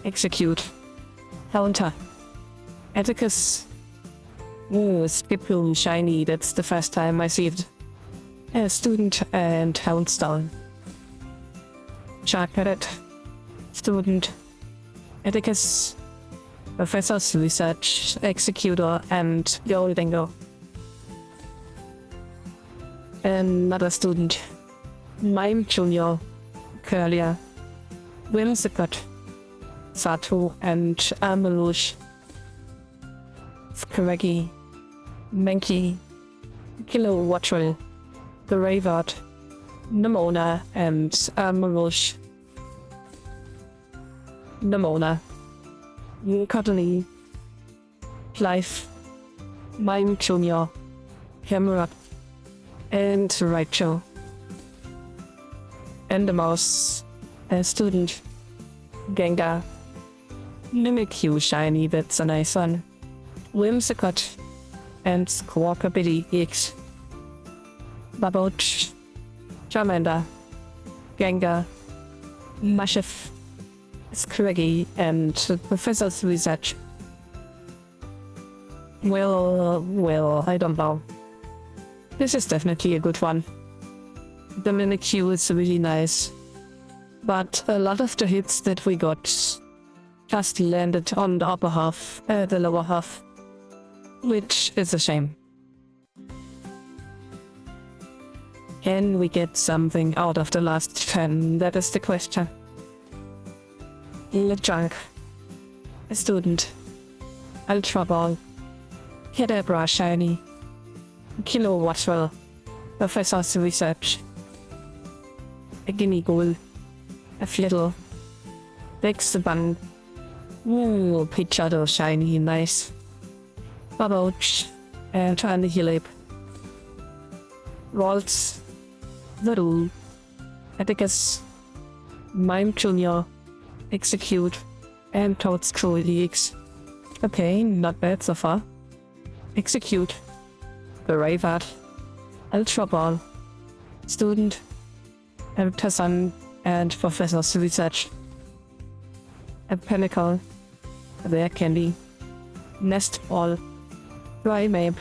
Execute, Haunter, Atticus. Ooh, Skiploom shiny, that's the first time I see it. A Student and Houndstone. Charcadet, Student, Atticus, Professor's Research, Executor, and Goldengo. Another Student, Mime Jr., Curlier, Whimsicott, Sato, and Armelouche. Scraggy, Mankey, Kilowattrel, the Ravard, Nemona, and Armelouche. Nemona, Cottony, Clive, Mime Jr., Camera, and Raicho. And the mouse, a student, Gengar, Mimikyu shiny, that's a nice one, Whimsicott, and Squawkabilly X, Baboch, Charmander, Gengar, Mashif, Scraggy, and Professor's Research. Well, I don't know. This is definitely a good one. The Mimikyu is really nice, but a lot of the hits that we got just landed on the upper half, the lower half, which is a shame. Can we get something out of the last 10? That is the question. Lechonk, a student, Ultra Ball, Kadabra shiny, Kilowatt, Professor's Research, a Guinea Ghoul, a Flittle, Vexaban, ooh, Pichado shiny, nice, Baboch, and Annihilate, Waltz, Voodoo, Atticus, Mime Jr., Execute, and Toadstool EX. Okay, not bad so far. Execute, Bravard, Ultra Ball, Student, Tazan, and Professor's Research. A Pinnacle, Rare Candy, Nest Ball, Primeape,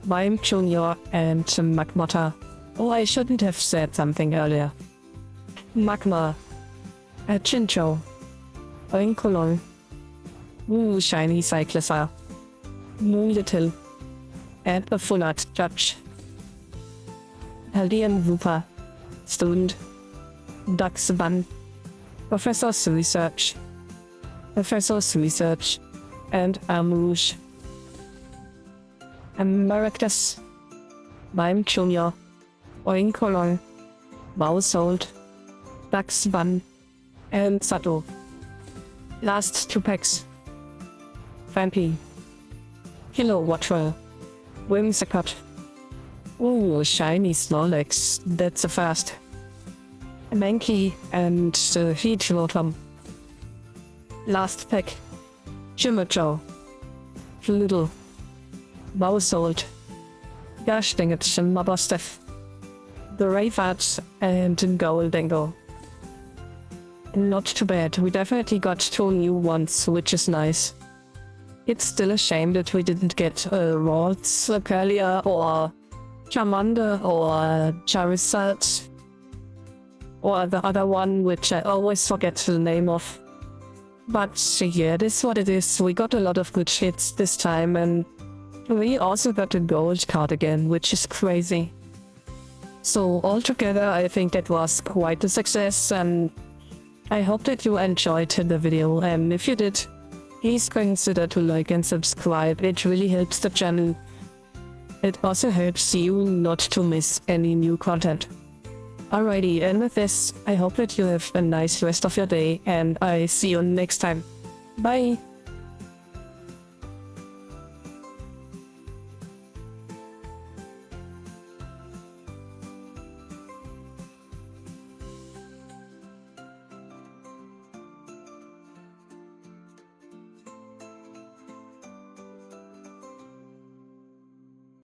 Mime Jr., and Magmata. Oh, I shouldn't have said something earlier. Magma, a Chinchou, Oinkolon, ooh, shiny Cyclosaur, Moonlitttle, and a Full Art Judge. Paldean Fate, Student, Duxaban, Professor's Research, and Amouche. Maractus, Mime Jr., Oinkolon, Mousehold, Duxaban, and Sato. Last 2 packs. Vampy, Kilowatt, Whimsicott, ooh, shiny Snorlax, that's a first. A Mankey and Heatmotom. Last pack. Jimmerjoe, Flittle, Mousehold, Gosh dang it, Mabostef, the Rayvat, and Goldengo. Not too bad, we definitely got 2 new ones, which is nice. It's still a shame that we didn't get Ralts, Calia, or Charmander, or Charizard, or the other one, which I always forget the name of. But yeah, this is what it is. We got a lot of good hits this time, and we also got a gold card again, which is crazy. So altogether, I think that was quite a success, and I hope that you enjoyed the video, and if you did, please consider to like and subscribe. It really helps the channel. It also helps you not to miss any new content. Alrighty, and with this, I hope that you have a nice rest of your day, and I see you next time. Bye!